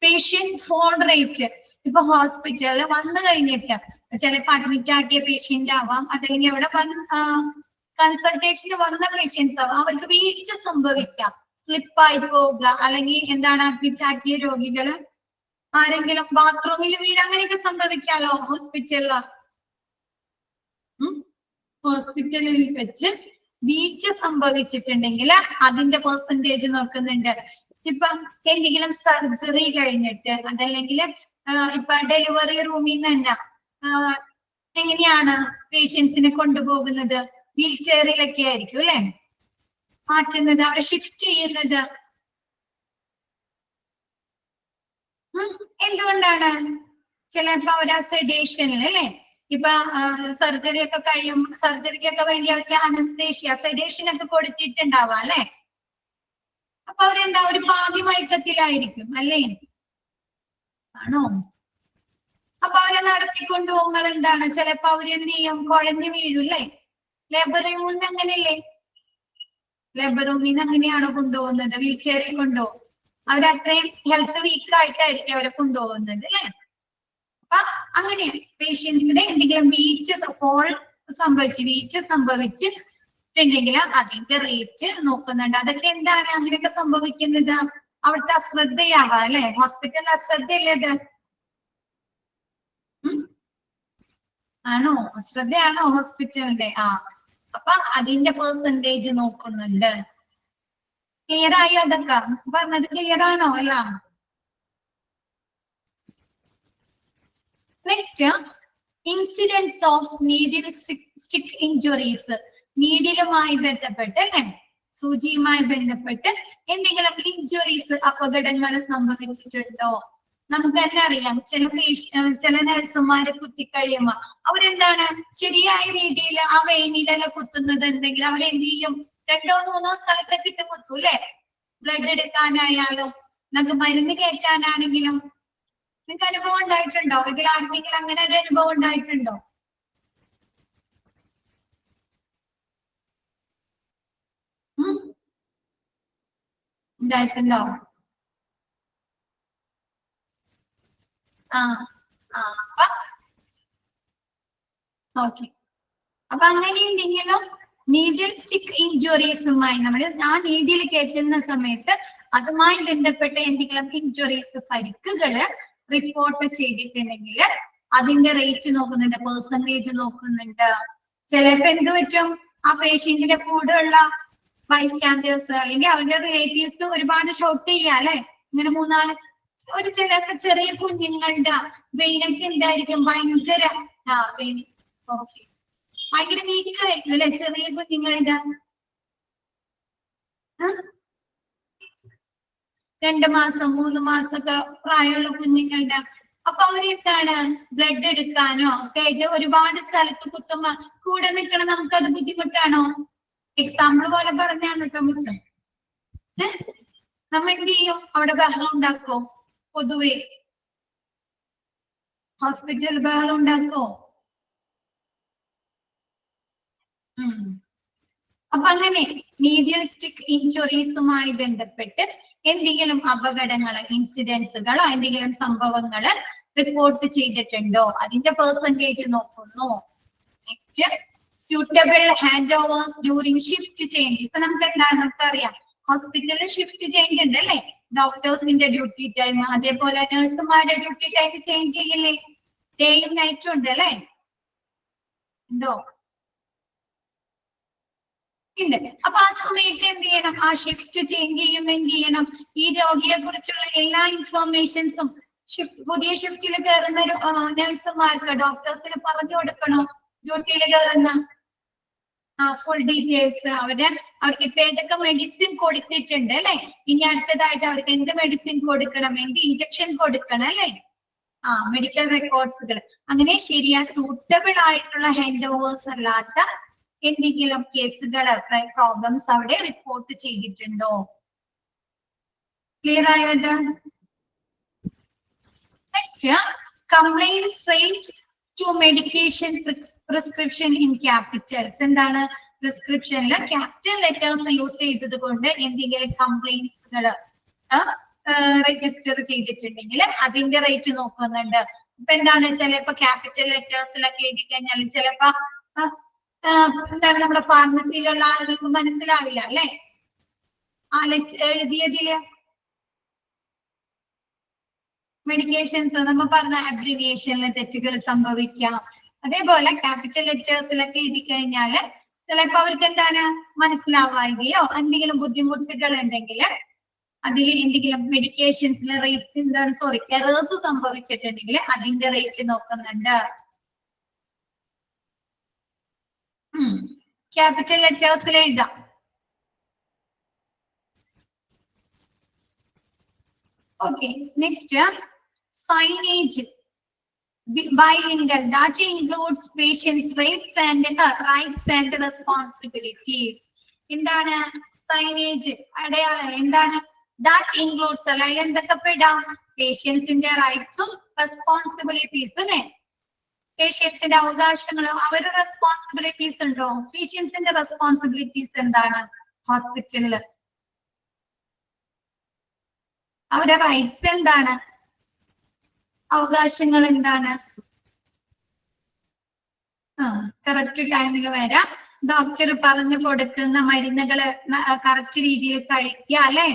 patient fall rate. ഇപ്പൊ ഹോസ്പിറ്റലിൽ വന്നു കഴിഞ്ഞിട്ട് ചിലപ്പോ അഡ്മിറ്റ് ആക്കിയ പേഷ്യന്റ് ആവാം, അതല്ലെങ്കിൽ അവിടെ കൺസൾട്ടേഷന് വന്ന പേഷ്യൻസ് ആവാം. അവർക്ക് വീഴ്ച സംഭവിക്കാം, സ്ലിപ്പായിട്ട് പോവുക, അല്ലെങ്കിൽ എന്താണ് അഡ്മിറ്റ് ആക്കിയ രോഗികള് ആരെങ്കിലും ബാത്റൂമിൽ വീഴ്, അങ്ങനെയൊക്കെ സംഭവിക്കാലോ ഹോസ്പിറ്റലില്. ഹോസ്പിറ്റലിൽ വെച്ച് വീഴ്ച സംഭവിച്ചിട്ടുണ്ടെങ്കിൽ അതിന്റെ പെർസെന്റേജ് നോക്കുന്നുണ്ട്. ഇപ്പൊ എന്തെങ്കിലും സർജറി കഴിഞ്ഞിട്ട് അതല്ലെങ്കിൽ ഇപ്പൊ ഡെലിവറി റൂമിൽ നിന്ന് തന്നെ എങ്ങനെയാണ് പേഷ്യൻസിനെ കൊണ്ടുപോകുന്നത്? വീൽ ചെയറിലൊക്കെ ആയിരിക്കും അല്ലെ മാറ്റുന്നത്, അവരെ ഷിഫ്റ്റ് ചെയ്യുന്നത്. എന്തുകൊണ്ടാണ്? ചിലപ്പോ അവര് സെഡേഷനിൽ അല്ലെ? ഇപ്പൊ സർജറി ഒക്കെ കഴിയുമ്പോൾ സർജറിക്കൊക്കെ വേണ്ടി അവർക്ക് അനസ്തേഷ്യ, സെഡേഷൻ ഒക്കെ കൊടുത്തിട്ടുണ്ടാവാം അല്ലെ? അപ്പൊ അവരെന്താ ഒരു പാതി മയക്കത്തിലായിരിക്കും അല്ലേ? ആണോ? അപ്പൊ അവരെ നടത്തിക്കൊണ്ടു പോകുമ്പോൾ എന്താണ്? ചിലപ്പോ അവരെന്ത് ചെയ്യും? കുഴഞ്ഞു വീഴൂല്ലേ? ലേബർ റൂമിൽ നിന്ന് അങ്ങനെയല്ലേ? ലേബർ റൂമിൽ നിന്ന് അങ്ങനെയാണോ കൊണ്ടുപോകുന്നത്? വീൽ ചെയറിൽ കൊണ്ടുപോകും. അവരത്രയും ഹെൽത്ത് വീക്ക് ആയിട്ടായിരിക്കും അവരെ കൊണ്ടുപോകുന്നത് അല്ലെ? അപ്പൊ അങ്ങനെ പേഷ്യൻസിന് എന്തെങ്കിലും വീഴ്ച സംഭവിച്ചിട്ടുണ്ടെങ്കിൽ അതിന്റെ റേറ്റ് നോക്കുന്നുണ്ട്. അതൊക്കെ എന്താണ് അങ്ങനെയൊക്കെ സംഭവിക്കുന്നത്? അവിടുത്തെ അശ്രദ്ധയാവാം അല്ലെ? ഹോസ്പിറ്റലിൽ അശ്രദ്ധയല്ലേ? ആണോ? അശ്രദ്ധയാണോ ഹോസ്പിറ്റലിന്റെ? അപ്പൊ അതിന്റെ പെർസെന്റേജ് നോക്കുന്നുണ്ട്. ക്ലിയർ ആയോ? അതൊക്കെ മിസ് പറഞ്ഞത് ക്ലിയർ ആണോ എല്ലാം? Next incidence of needle stick injuries. നീഡിലുമായി ബന്ധപ്പെട്ട് അല്ലെ? സൂചിയുമായി ബന്ധപ്പെട്ട് എന്തെങ്കിലും ഇഞ്ചുറീസ്, അപകടങ്ങൾ സംഭവിച്ചിട്ടുണ്ടോ? നമുക്ക് തന്നെ അറിയാം, ചില നഴ്സുമാരെ കുത്തിക്കഴിയുമ്പോ അവരെന്താണ് ശരിയായ രീതിയിൽ ആ വെയിനിലെല്ലാം കുത്തുന്നത് എന്തെങ്കിലും അവരെന്ത് ചെയ്യും? 2 3 സ്ഥലത്തൊക്കെ ഇട്ട് കുത്തും അല്ലെ? ബ്ലഡ് എടുക്കാനായാലും നിങ്ങൾക്ക് മരുന്ന് കയറ്റാനാണെങ്കിലും നിങ്ങൾക്ക് അനുഭവം ഉണ്ടായിട്ടുണ്ടോ? ഇതിൽ ആർക്കെങ്കിലും അങ്ങനെ ഒരു അനുഭവം ഉണ്ടായിട്ടുണ്ടോ? ഉണ്ടായിട്ടുണ്ടോ? ആ ആ ഓക്കെ. അപ്പൊ അങ്ങനെ എന്തെങ്കിലും നീഡിൽ സ്റ്റിക്ക് ഇഞ്ചുറീസുമായി നമ്മൾ ആ നീഡിൽ കയറ്റുന്ന സമയത്ത് അതുമായി ബന്ധപ്പെട്ട എന്തെങ്കിലും ഇഞ്ചുറീസ്, പരിക്കുകള് റിപ്പോർട്ട് ചെയ്തിട്ടുണ്ടെങ്കിൽ അതിന്റെ റേറ്റ് നോക്കുന്നുണ്ട്, പെർസെന്റേജ് നോക്കുന്നുണ്ട്. ചിലപ്പോ എന്ത് പറ്റും, ആ പേഷ്യന്റിന്റെ കൂടെയുള്ള ബൈസ്റ്റാൻഡേഴ്സ് അല്ലെങ്കിൽ അവരുടെ റിലേറ്റീവ്സ് ഒരുപാട് ഷോട്ട് ചെയ്യാം അല്ലെ. ഇങ്ങനെ മൂന്നാല് ഒരു ചിലപ്പോ ചെറിയ കുഞ്ഞുങ്ങളുടെ വെയിനൊക്കെ ഉണ്ടായിരിക്കും ഭയങ്കര വെയിൻ. ഓക്കെ, ഭയങ്കര വീക്കായിരിക്കും അല്ലെ ചെറിയ കുഞ്ഞുങ്ങളുടെ. 2 മാസം 3 മാസമൊക്കെ പ്രായമുള്ള കുഞ്ഞുങ്ങളുടെ. അപ്പൊ അവരെന്താണ് ബ്ലഡ് എടുക്കാനോ ഒക്കെ ആയിട്ട് ഒരുപാട് സ്ഥലത്ത് കുത്തുമ്പോ കൂടെ നിൽക്കണം, നമുക്കത് ബുദ്ധിമുട്ടാണോ? എക്സാമ്പിൾ പോലെ പറഞ്ഞാണ് കേട്ടോ മിസ്. നമ്മ എന്ത് ചെയ്യും? അവിടെ ബഹളം ഉണ്ടാക്കോ? പൊതുവെ ഹോസ്പിറ്റൽ ബഹളം ഉണ്ടാക്കോ? അപ്പൊ അങ്ങനെ മീഡിയൽ സ്റ്റിക്ക് ഇഞ്ചുറീസുമായി ബന്ധപ്പെട്ട് എന്തെങ്കിലും അപകടങ്ങള്, ഇൻസിഡൻസുകളോ എന്തെങ്കിലും സംഭവങ്ങള് റിപ്പോർട്ട് ചെയ്തിട്ടുണ്ടോ? അതിന്റെ പെർസെന്റേജ് നോക്കുന്നു. Next, suitable handovers during shift change. ഇപ്പൊ നമുക്ക് എന്താണ് നമുക്കറിയാം, ഹോസ്പിറ്റലിൽ ഷിഫ്റ്റ് ചേഞ്ച് ഉണ്ട് അല്ലെ. ഡോക്ടേഴ്സിന്റെ ഡ്യൂട്ടി ടൈം, അതേപോലെ നഴ്സുമാരുടെ ഡ്യൂട്ടി ടൈം ചേഞ്ച് ചെയ്യില്ലേ? ഡേയും നൈറ്റും ഉണ്ട് അല്ലെ. ഉണ്ടോ? ഉണ്ട്. അപ്പൊ ആ സമയത്ത് എന്ത് ചെയ്യണം? ആ ഷിഫ്റ്റ് ചേഞ്ച് ചെയ്യുമ്പോൾ എന്ത് ചെയ്യണം? ഈ രോഗിയെ കുറിച്ചുള്ള എല്ലാ ഇൻഫോർമേഷൻസും പുതിയ ഷിഫ്റ്റിൽ കയറുന്ന നഴ്സുമാർക്ക്, ഡോക്ടേഴ്സിന് പറഞ്ഞു കൊടുക്കണോ? ഡ്യൂട്ടിയിൽ കയറുന്ന ഫുൾ ഡീറ്റെയിൽസ്. അവർക്ക് ഇപ്പൊ ഏതൊക്കെ മെഡിസിൻ കൊടുത്തിട്ടുണ്ട് അല്ലെ, ഇനി അടുത്തതായിട്ട് അവർക്ക് എന്ത് മെഡിസിൻ കൊടുക്കണം, എന്ത് ഇഞ്ചക്ഷൻ കൊടുക്കണം അല്ലെ, മെഡിക്കൽ റെക്കോർഡ്സുകൾ. അങ്ങനെ ശരിയാ സൂട്ടബിൾ ആയിട്ടുള്ള ഹാൻഡ് ഓവേഴ്സ് അല്ലാത്ത എന്തെങ്കിലും കേസുകൾ, പ്രോബ്ലംസ് അവിടെ റിപ്പോർട്ട് ചെയ്തിട്ടുണ്ടോ? ക്ലിയർ ആയത്? Next, compliance rate to medication prescription in capitals. എന്താണ്? പ്രിസ്ക്രിപ്ഷനിൽ ക്യാപിറ്റൽ ലെറ്റേഴ്സ് യൂസ് ചെയ്തത് കൊണ്ട് എന്തെങ്കിലും കംപ്ലൈൻസുകൾ രജിസ്റ്റർ ചെയ്തിട്ടുണ്ടെങ്കിൽ അതിന്റെ റേറ്റ് നോക്കുന്നുണ്ട്. ഇപ്പൊ എന്താണ്, ചിലപ്പോ ക്യാപിറ്റൽ ലെറ്റേഴ്സിലൊക്കെ എഴുതി കഴിഞ്ഞാൽ ചിലപ്പോ എന്താണ് നമ്മുടെ ഫാർമസിയിലുള്ള ആളുകൾക്ക് മനസ്സിലാവില്ല അല്ലെ ആ എഴുതിയതില്. മെഡിക്കേഷൻസ് നമ്മൾ പറഞ്ഞ അബ്രിവിയേഷനിലെ തെറ്റുകൾ സംഭവിക്കാം. അതേപോലെ ക്യാപിറ്റൽ ലെറ്റേഴ്സിലൊക്കെ എഴുതി കഴിഞ്ഞാല് ചിലപ്പോ അവർക്ക് എന്താണ് മനസ്സിലാവായികയോ എന്തെങ്കിലും ബുദ്ധിമുട്ടുകൾ ഉണ്ടെങ്കിൽ അതിൽ എന്തെങ്കിലും മെഡിക്കേഷൻസിലെ റേറ്റ് എന്താണ് എറേഴ്സ് സംഭവിച്ചിട്ടുണ്ടെങ്കിൽ അതിന്റെ റേറ്റ് നോക്കുന്നുണ്ട്. ക്യാപിറ്റൽ ലെറ്റേഴ്സിൽ എഴുതാം. Okay, next, signage bilingual that includes patients' rights and responsibilities. എന്താണ് signage? അടയാളം എന്താണ്? that includes അല്ല എന്തൊക്കെ പെടാം? പേഷ്യൻസിന്റെ റൈറ്റ്സും റെസ്പോൺസിബിലിറ്റീസും അല്ലെ. പേഷ്യൻസിന്റെ അവകാശങ്ങളും അവരുടെ റെസ്പോൺസിബിലിറ്റീസ് ഉണ്ടോ? പേഷ്യൻസിന്റെ റെസ്പോൺസിബിലിറ്റീസ് എന്താണ്? ഹോസ്പിറ്റലില് അവരുടെ റൈറ്റ്സ് എന്താണ്? അവകാശങ്ങൾ എന്താണ്? കറക്റ്റ് ടൈമിൽ വരാം, ഡോക്ടർ പറഞ്ഞു കൊടുക്കുന്ന മരുന്നുകള് കറക്റ്റ് രീതിയിൽ കഴിക്കുക അല്ലെ,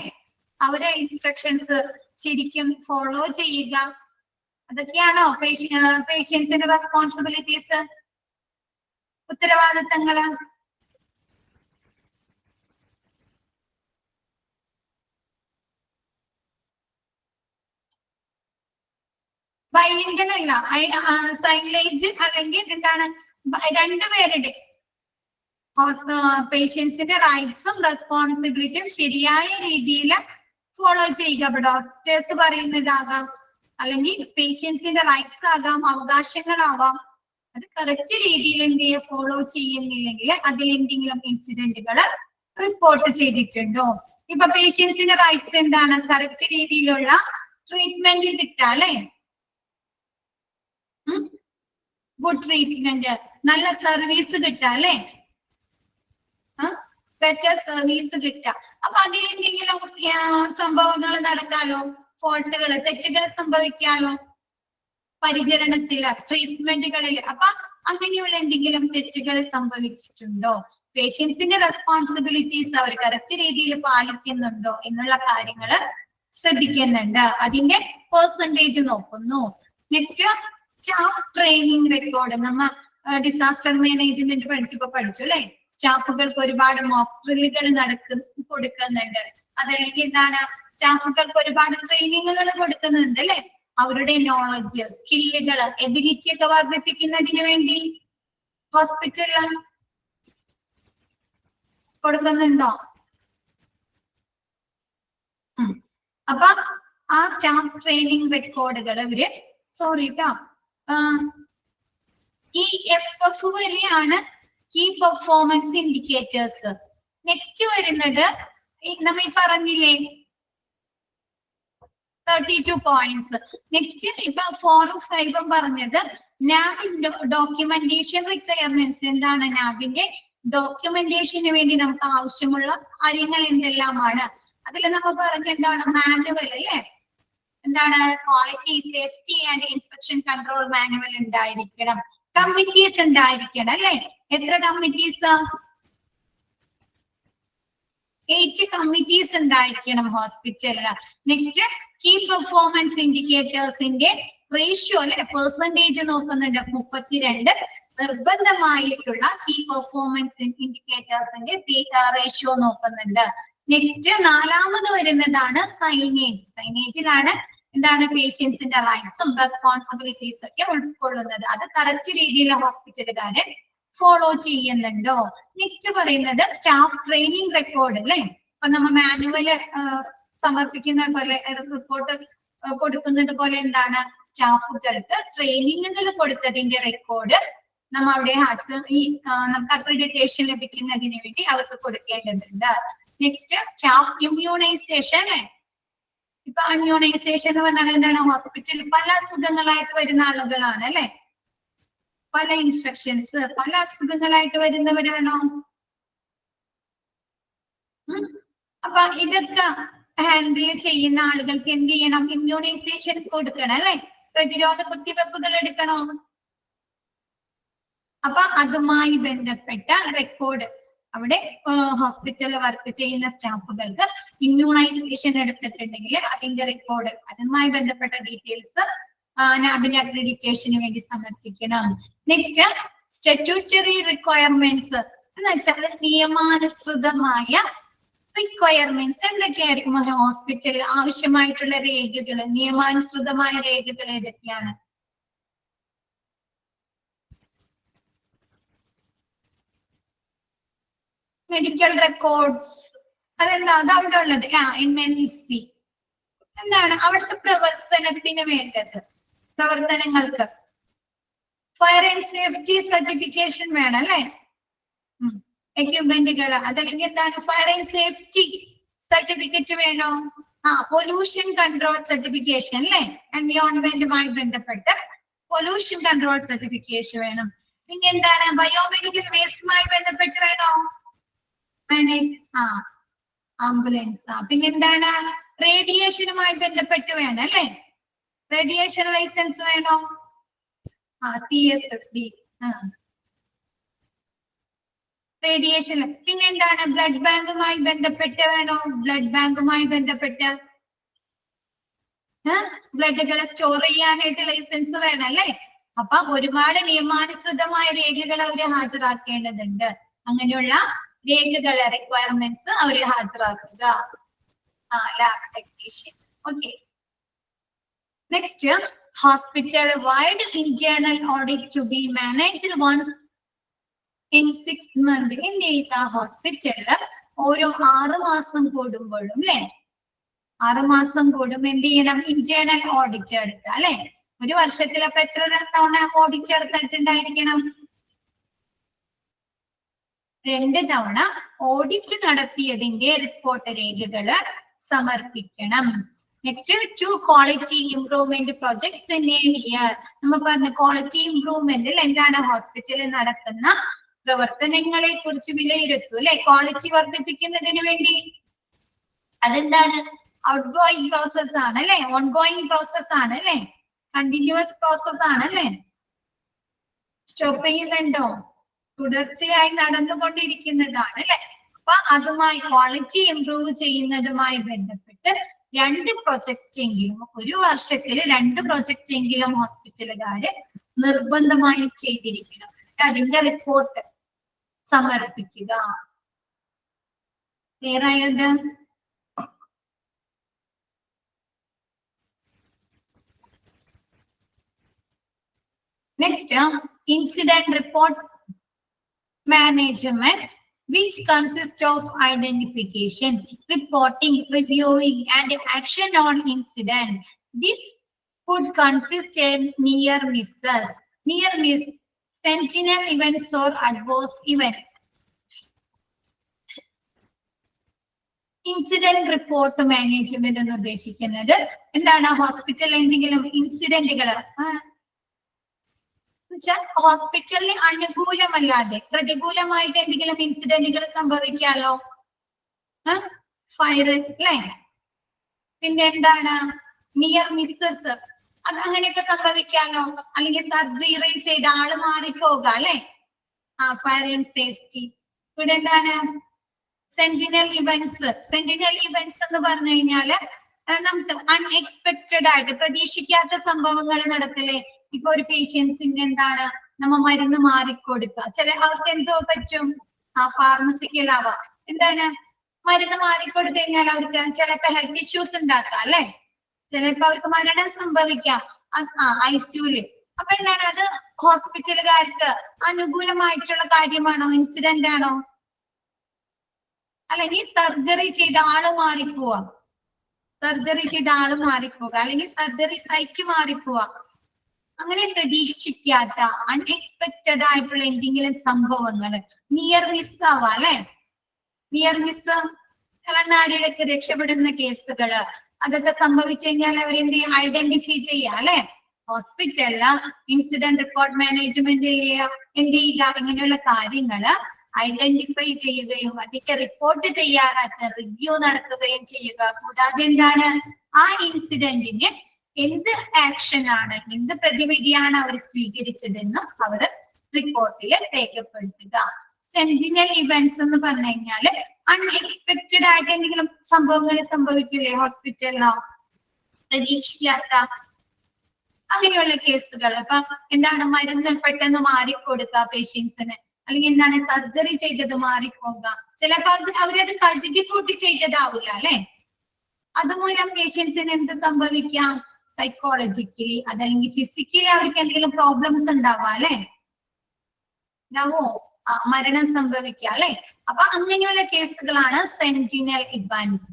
അവരെ ഇൻസ്ട്രക്ഷൻസ് ശരിക്കും ഫോളോ ചെയ്യുക. അതൊക്കെയാണോ പേഷ്യൻസിന്റെ റെസ്പോൺസിബിലിറ്റീസ്, ഉത്തരവാദിത്തങ്ങള്? ബൈലിംഗൽ അല്ല, സൈൻലേജ് അല്ലെങ്കിൽ എന്താണ് രണ്ടുപേരുടെ പേഷ്യൻസിന്റെ റൈറ്റ്സും റെസ്പോൺസിബിലിറ്റിയും ശരിയായ രീതിയിൽ ഫോളോ ചെയ്യുക. അപ്പൊ ഡോക്ടേഴ്സ് പറയുന്നതാകാം, അല്ലെങ്കിൽ പേഷ്യൻസിന്റെ റൈറ്റ്സ് ആകാം, അവകാശങ്ങളാവാം. അത് കറക്റ്റ് രീതിയിൽ എന്ത് ചെയ്യുക ഫോളോ ചെയ്യുന്നില്ലെങ്കിൽ അതിൽ എന്തെങ്കിലും ഇൻസിഡന്റുകൾ റിപ്പോർട്ട് ചെയ്തിട്ടുണ്ടോ? ഇപ്പൊ പേഷ്യൻസിന്റെ റൈറ്റ്സ് എന്താണ്? കറക്റ്റ് രീതിയിലുള്ള ട്രീറ്റ്മെന്റ് കിട്ടുക അല്ലെ? ഗുഡ് ട്രീറ്റ്മെന്റ്, നല്ല സർവീസ് കിട്ടുക അല്ലെ? ബെറ്റർ സർവീസ് കിട്ടുക. അപ്പൊ അതിലെന്തെങ്കിലും സംഭവങ്ങൾ നടക്കാലോ, ഫോൾട്ടുകൾ, തെറ്റുകൾ സംഭവിക്കാലോ പരിചരണത്തില്, ട്രീറ്റ്മെന്റുകളിൽ. അപ്പൊ അങ്ങനെയുള്ള എന്തെങ്കിലും തെറ്റുകൾ സംഭവിച്ചിട്ടുണ്ടോ? പേഷ്യൻസിന്റെ റെസ്പോൺസിബിലിറ്റീസ് അവർ കറക്റ്റ് രീതിയിൽ പാലിക്കുന്നുണ്ടോ എന്നുള്ള കാര്യങ്ങൾ ശ്രദ്ധിക്കുന്നുണ്ട്. അതിന്റെ പെർസെന്റേജ് നോക്കുന്നു. Next staff training record. നമ്മ ഡിസാസ്റ്റർ മാനേജ്മെന്റ് പഠിച്ചു അല്ലെ? സ്റ്റാഫുകൾക്ക് ഒരുപാട് മോക്ക് ഡ്രില്ലുകൾ കൊടുക്കുന്നുണ്ട്. അതല്ലെങ്കിൽ എന്താണ്, സ്റ്റാഫുകൾക്ക് ഒരുപാട് ട്രെയിനിങ്ങുകൾ കൊടുക്കുന്നുണ്ട് അല്ലെ? അവരുടെ നോളജ്, സ്കില്ലുകൾ, എബിലിറ്റി ഒക്കെ വർദ്ധിപ്പിക്കുന്നതിന് വേണ്ടി ഹോസ്പിറ്റലിൽ കൊടുക്കുന്നുണ്ടോ? അപ്പൊ ആ സ്റ്റാഫ് ട്രെയിനിങ് റെക്കോർഡുകൾ ഇവര് ഈ FF വരെയാണ് കീ പെർഫോമൻസ് ഇൻഡിക്കേറ്റേഴ്സ്. നെക്സ്റ്റ് വരുന്നത് നമ്മൾ പറഞ്ഞില്ലേ 32 പോയിന്റ്സ്. നെക്സ്റ്റ് ഇപ്പൊ 4ഉം 5ഉം പറഞ്ഞത് നാബ് ഡോക്യുമെന്റേഷൻ റിക്വയർമെന്റ്സ്. എന്താണ് നാബിന്റെ ഡോക്യുമെന്റേഷന് വേണ്ടി നമുക്ക് ആവശ്യമുള്ള കാര്യങ്ങൾ എന്തെല്ലാമാണ്? അതിൽ നമ്മൾ പറഞ്ഞ എന്താണ്, മാനുവൽ അല്ലെ? എന്താണ്, quality safety and inspection control manual ഉണ്ടായിരിക്കണം. കമ്മിറ്റീസ് ഉണ്ടായിരിക്കണം അല്ലെ? എത്ര കമ്മിറ്റീസ്? 8 കമ്മിറ്റീസ് ഉണ്ടായിരിക്കണം ഹോസ്പിറ്റലില്. നെക്സ്റ്റ് കീ പെർഫോമൻസ് ഇൻഡിക്കേറ്റേഴ്സിന്റെ റേഷ്യോ അല്ലെ, പെർസെന്റേജ് നോക്കുന്നുണ്ട്. 32 നിർബന്ധമായിട്ടുള്ള കീ പെർഫോമൻസ് ഇൻഡിക്കേറ്റേഴ്സിന്റെ റേഷ്യോ നോക്കുന്നുണ്ട്. നെക്സ്റ്റ് 4ാമത് വരുന്നതാണ് സൈനേജ്. സൈനേജിലാണ് എന്താണ്, പേഷ്യൻസിന്റെ റൈറ്റ്സും റെസ്പോൺസിബിലിറ്റീസ് ഒക്കെ ഉൾക്കൊള്ളുന്നത്. അത് കറക്റ്റ് രീതിയിൽ ഹോസ്പിറ്റലുകാരൻ ഫോളോ ചെയ്യുന്നുണ്ടോ? നെക്സ്റ്റ് പറയുന്നത് സ്റ്റാഫ് ട്രെയിനിങ് റെക്കോർഡ് അല്ലെ? അപ്പൊ നമ്മൾ മാനുവല് സമർപ്പിക്കുന്ന പോലെ, റിപ്പോർട്ട് കൊടുക്കുന്നത് പോലെ എന്താണ്, സ്റ്റാഫുകൾക്ക് ട്രെയിനിങ്ങുകൾ കൊടുത്തതിന്റെ റെക്കോർഡ് നമ്മൾ അവിടെ നമുക്ക് അക്രഡിറ്റേഷൻ ലഭിക്കുന്നതിന് വേണ്ടി അവർക്ക് കൊടുക്കേണ്ടതുണ്ട്. നെക്സ്റ്റ് സ്റ്റാഫ് ഇമ്മ്യൂണൈസേഷൻ അല്ലെ? ഇപ്പൊ ഇമ്മ്യൂണൈസേഷൻ എന്ന് പറഞ്ഞാൽ എന്താണ്, ഹോസ്പിറ്റലിൽ പല അസുഖങ്ങളായിട്ട് വരുന്ന ആളുകളാണ് അല്ലെ? പല ഇൻഫെക്ഷൻസ്, പല അസുഖങ്ങളായിട്ട് വരുന്നവരാണോ? അപ്പൊ ഇതൊക്കെ ഹാൻഡിൽ ചെയ്യുന്ന ആളുകൾക്ക് എന്ത് ചെയ്യണം? ഇമ്മ്യൂണൈസേഷൻ കൊടുക്കണം അല്ലെ? പ്രതിരോധ കുത്തിവെപ്പുകൾ എടുക്കണോ? അപ്പൊ അതുമായി ബന്ധപ്പെട്ട റെക്കോർഡ് അവിടെ ഹോസ്പിറ്റലിൽ വർക്ക് ചെയ്യുന്ന സ്റ്റാഫുകൾക്ക് ഇമ്മ്യൂണൈസേഷൻ എടുത്തിട്ടുണ്ടെങ്കിൽ അതിന്റെ റെക്കോർഡ്, അതുമായി ബന്ധപ്പെട്ട ഡീറ്റെയിൽസ് നാബിന്റെ അക്രഡിറ്റേഷന് വേണ്ടി സമർപ്പിക്കണം. നെക്സ്റ്റ് സ്റ്റാറ്റ്യൂട്ടറി റിക്വയർമെന്റ്സ് എന്ന് വെച്ചാൽ നിയമാനുസൃതമായ റിക്വയർമെന്റ്സ് എന്തൊക്കെയായിരിക്കും? ഒരു ഹോസ്പിറ്റലിൽ ആവശ്യമായിട്ടുള്ള രേഖകൾ, നിയമാനുസൃതമായ രേഖകൾ ഏതൊക്കെയാണ്? മെഡിക്കൽ റെക്കോർഡ്സ്, അതെന്താ അവിടെ ഉള്ളത്? MNC എന്താണ് അവിടുത്തെ പ്രവർത്തനത്തിന് വേണ്ടത്? പ്രവർത്തനങ്ങൾക്ക് ഫയർ ആൻഡ് സേഫ്റ്റി സർട്ടിഫിക്കേഷൻ വേണം അല്ലെ? എക്യുപ്മെന്റുകൾ, അതല്ലെങ്കിൽ എന്താണ്, ഫയർ ആൻഡ് സേഫ്റ്റി സർട്ടിഫിക്കറ്റ് വേണോ? പൊല്യൂഷൻ കൺട്രോൾ സർട്ടിഫിക്കേഷൻ അല്ലെ? എൻവയോൺമെന്റുമായി ബന്ധപ്പെട്ട് പൊല്യൂഷൻ കൺട്രോൾ സർട്ടിഫിക്കേഷൻ വേണം. പിന്നെ എന്താണ്, ബയോമെഡിക്കൽ വേസ്റ്റുമായി ബന്ധപ്പെട്ട് വേണോ? ആംബുലൻസ്. പിന്നെന്താണ്, റേഡിയേഷനുമായി ബന്ധപ്പെട്ട് വേണം അല്ലെ? റേഡിയേഷൻ ലൈസൻസ് വേണോ? CSSD radiation. പിന്നെന്താണ്, ബ്ലഡ് ബാങ്കുമായി ബന്ധപ്പെട്ട് വേണോ? ബ്ലഡ് ബാങ്കുമായി ബന്ധപ്പെട്ട് ബ്ലഡുകൾ സ്റ്റോർ ചെയ്യാനായിട്ട് ലൈസൻസ് വേണം അല്ലെ? അപ്പൊ ഒരുപാട് നിയമാനുസൃതമായ രേഖകൾ അവര് ഹാജരാക്കേണ്ടതുണ്ട്. അങ്ങനെയുള്ള രേഖകളെ, റിക്വയർമെന്റ്സ് അവര് ഹാജരാക്കുക. Lab technician. Okay. Next hospital wide internal audit to be managed once in 6 months. ഇന്ത്യയിലെ ഹോസ്പിറ്റലില് ഓരോ 6 മാസം കൂടുമ്പോഴും അല്ലെ, 6 മാസം കൂടുമ്പോൾ എന്ത് ചെയ്യണം? ഇന്റേണൽ ഓഡിറ്റ് എടുക്കുക അല്ലെ? ഒരു വർഷത്തിൽ അപ്പൊ എത്ര തവണ ഓഡിറ്റ് എടുത്തിട്ടുണ്ടായിരിക്കണം? 2 തവണ ഓഡിറ്റ് നടത്തിയതിന്റെ റിപ്പോർട്ട് രേഖകള് സമർപ്പിക്കണം. Next, 2 quality improvement projects in A year. നമ്മൾ പറഞ്ഞ ക്വാളിറ്റി ഇംപ്രൂവ്മെന്റിൽ എന്താണ് ഹോസ്പിറ്റലിൽ നടക്കുന്ന പ്രവർത്തനങ്ങളെ കുറിച്ച് വിലയിരുത്തും അല്ലെ, ക്വാളിറ്റി വർദ്ധിപ്പിക്കുന്നതിന് വേണ്ടി. അതെന്താണ്? ഔട്ട് ഗോയിങ് പ്രോസസ് ആണ് അല്ലെ, ഓൺ ഗോയിങ് പ്രോസസ് ആണ് അല്ലെ, കണ്ടിന്യൂസ് പ്രോസസ് ആണ് അല്ലെ. സ്റ്റോപ്പ് ചെയ്യുന്നുണ്ടോ? തുടർച്ചയായി നടന്നുകൊണ്ടിരിക്കുന്നതാണ് അല്ലെ. അപ്പൊ അതുമായി ക്വാളിറ്റി ഇംപ്രൂവ് ചെയ്യുന്നതുമായി ബന്ധപ്പെട്ട് 2 പ്രൊജക്റ്റ് എങ്കിലും, ഒരു വർഷത്തിൽ 2 പ്രൊജക്റ്റ് എങ്കിലും ഹോസ്പിറ്റലുകാര് നിർബന്ധമായി ചെയ്തിരിക്കണം. അതിന്റെ റിപ്പോർട്ട് സമർപ്പിക്കുക. ക്ലിയർ ആയത്? Next, incident report management, which consists of identification, reporting, reviewing, and action on incident. This could consist in near misses, near miss, sentinel events or adverse events. Incident report management എന്ന് ഉദ്ദേശിക്കുന്നത് എന്താണ്? ഹോസ്പിറ്റലിൽ എന്തെങ്കിലും ഇൻസിഡന്റുകൾ ഹോസ്പിറ്റലിന് അനുകൂലമല്ലാതെ പ്രതികൂലമായിട്ട് എന്തെങ്കിലും ഇൻസിഡന്റുകൾ സംഭവിക്കാലോ. Fire അല്ലെ, പിന്നെ എന്താണ് near Mrs, അത് അങ്ങനെയൊക്കെ സംഭവിക്കാലോ. അല്ലെങ്കിൽ സർജറി ചെയ്ത ആള് മാറിപ്പോകാം അല്ലെ, ഫയർ ആൻഡ് സേഫ്റ്റി. ഇവിടെ എന്താണ് സെന്റിനൽ ഇവന്റ്സ്. സെന്റിനൽ ഇവന്റ്സ് എന്ന് പറഞ്ഞു കഴിഞ്ഞാല് നമുക്ക് അൺഎക്സ്പെക്റ്റഡ് ആയിട്ട് പ്രതീക്ഷിക്കാത്ത സംഭവങ്ങൾ നടക്കില്ലേ. ഇപ്പൊ ഒരു പേഷ്യൻസിന് എന്താണ് നമ്മ മരുന്ന് മാറിക്കൊടുക്കുക, ചില അവർക്ക് എന്തോ പറ്റും, ഫാർമസിക്കലാവാം, എന്താണ് മരുന്ന് മാറിക്കൊടുത്തു കഴിഞ്ഞാൽ അവർക്ക് ചിലപ്പോ ഹെൽത്ത് ഇഷ്യൂസ് ഉണ്ടാക്കാം അല്ലെ, ചിലപ്പോ അവർക്ക് മരണം സംഭവിക്കാം ICUല്. അപ്പൊ എന്താണ് അത് ഹോസ്പിറ്റലുകാർക്ക് അനുകൂലമായിട്ടുള്ള കാര്യമാണോ, ഇൻസിഡന്റ് ആണോ? അല്ലെങ്കിൽ സർജറി ചെയ്ത ആള് മാറിപ്പോവാ, സർജറി ചെയ്ത ആള് മാറിപ്പോവുക, അല്ലെങ്കിൽ സർജറി സൈറ്റ് മാറിപ്പോവാ, അങ്ങനെ പ്രതീക്ഷിക്കാത്ത അൺഎക്സ്പെക്റ്റഡ് ആയിട്ടുള്ള എന്തെങ്കിലും സംഭവങ്ങൾ, നിയർ മിസ് ആവാം അല്ലെ. നിയർ മിസ്, തലനാരിഴക്ക് രക്ഷപ്പെടുന്ന കേസുകള്, അതൊക്കെ സംഭവിച്ചു കഴിഞ്ഞാൽ അവരെന്ത് ചെയ്യും? ഐഡന്റിഫൈ ചെയ്യാം അല്ലെ. ഹോസ്പിറ്റലില് ഇൻസിഡന്റ് റിപ്പോർട്ട് മാനേജ്മെന്റ് എന്ത് ചെയ്യുക? ഇങ്ങനെയുള്ള കാര്യങ്ങള് ഐഡന്റിഫൈ ചെയ്യുകയും അതിന്റെ റിപ്പോർട്ട് തയ്യാറാക്കുക, റിവ്യൂ നടത്തുകയും ചെയ്യുക. കൂടാതെ എന്താണ് ആ ഇൻസിഡന്റിന് എന്ത് ആക്ഷൻ ആണ്, എന്ത് പ്രതിവിധിയാണ് അവർ സ്വീകരിച്ചതെന്നും അവർ റിപ്പോർട്ടിൽ രേഖപ്പെടുത്തുക. സെന്റിനൽ ഇവന്റ്സ് എന്ന് പറഞ്ഞു കഴിഞ്ഞാല് അൺഎക്സ്പെക്റ്റഡ് ആയിട്ട് എന്തെങ്കിലും സംഭവങ്ങൾ സംഭവിക്കില്ലേ ഹോസ്പിറ്റലിലോ, പ്രതീക്ഷിക്കാത്ത അങ്ങനെയുള്ള കേസുകൾ. അപ്പൊ എന്താണ് മരുന്ന് പെട്ടെന്ന് മാറിക്കൊടുക്കുക പേഷ്യൻസിന്, അല്ലെങ്കിൽ എന്താണ് സർജറി ചെയ്തത് മാറിപ്പോകുക, ചിലപ്പോ അവരത് കരുതി കൂട്ടി ചെയ്തതാവില്ല അല്ലെ. അതുമൂലം പേഷ്യൻസിന് എന്ത് സംഭവിക്കാം? സൈക്കോളജിക്കലി അതല്ലെങ്കിൽ ഫിസിക്കലി അവർക്ക് എന്തെങ്കിലും പ്രോബ്ലംസ് ഉണ്ടാവാം അല്ലെ, ഉണ്ടാവോ? മരണം സംഭവിക്കാം അല്ലെ. അപ്പൊ അങ്ങനെയുള്ള കേസുകളാണ് സെന്റിനൽ ഇവന്റ്സ്.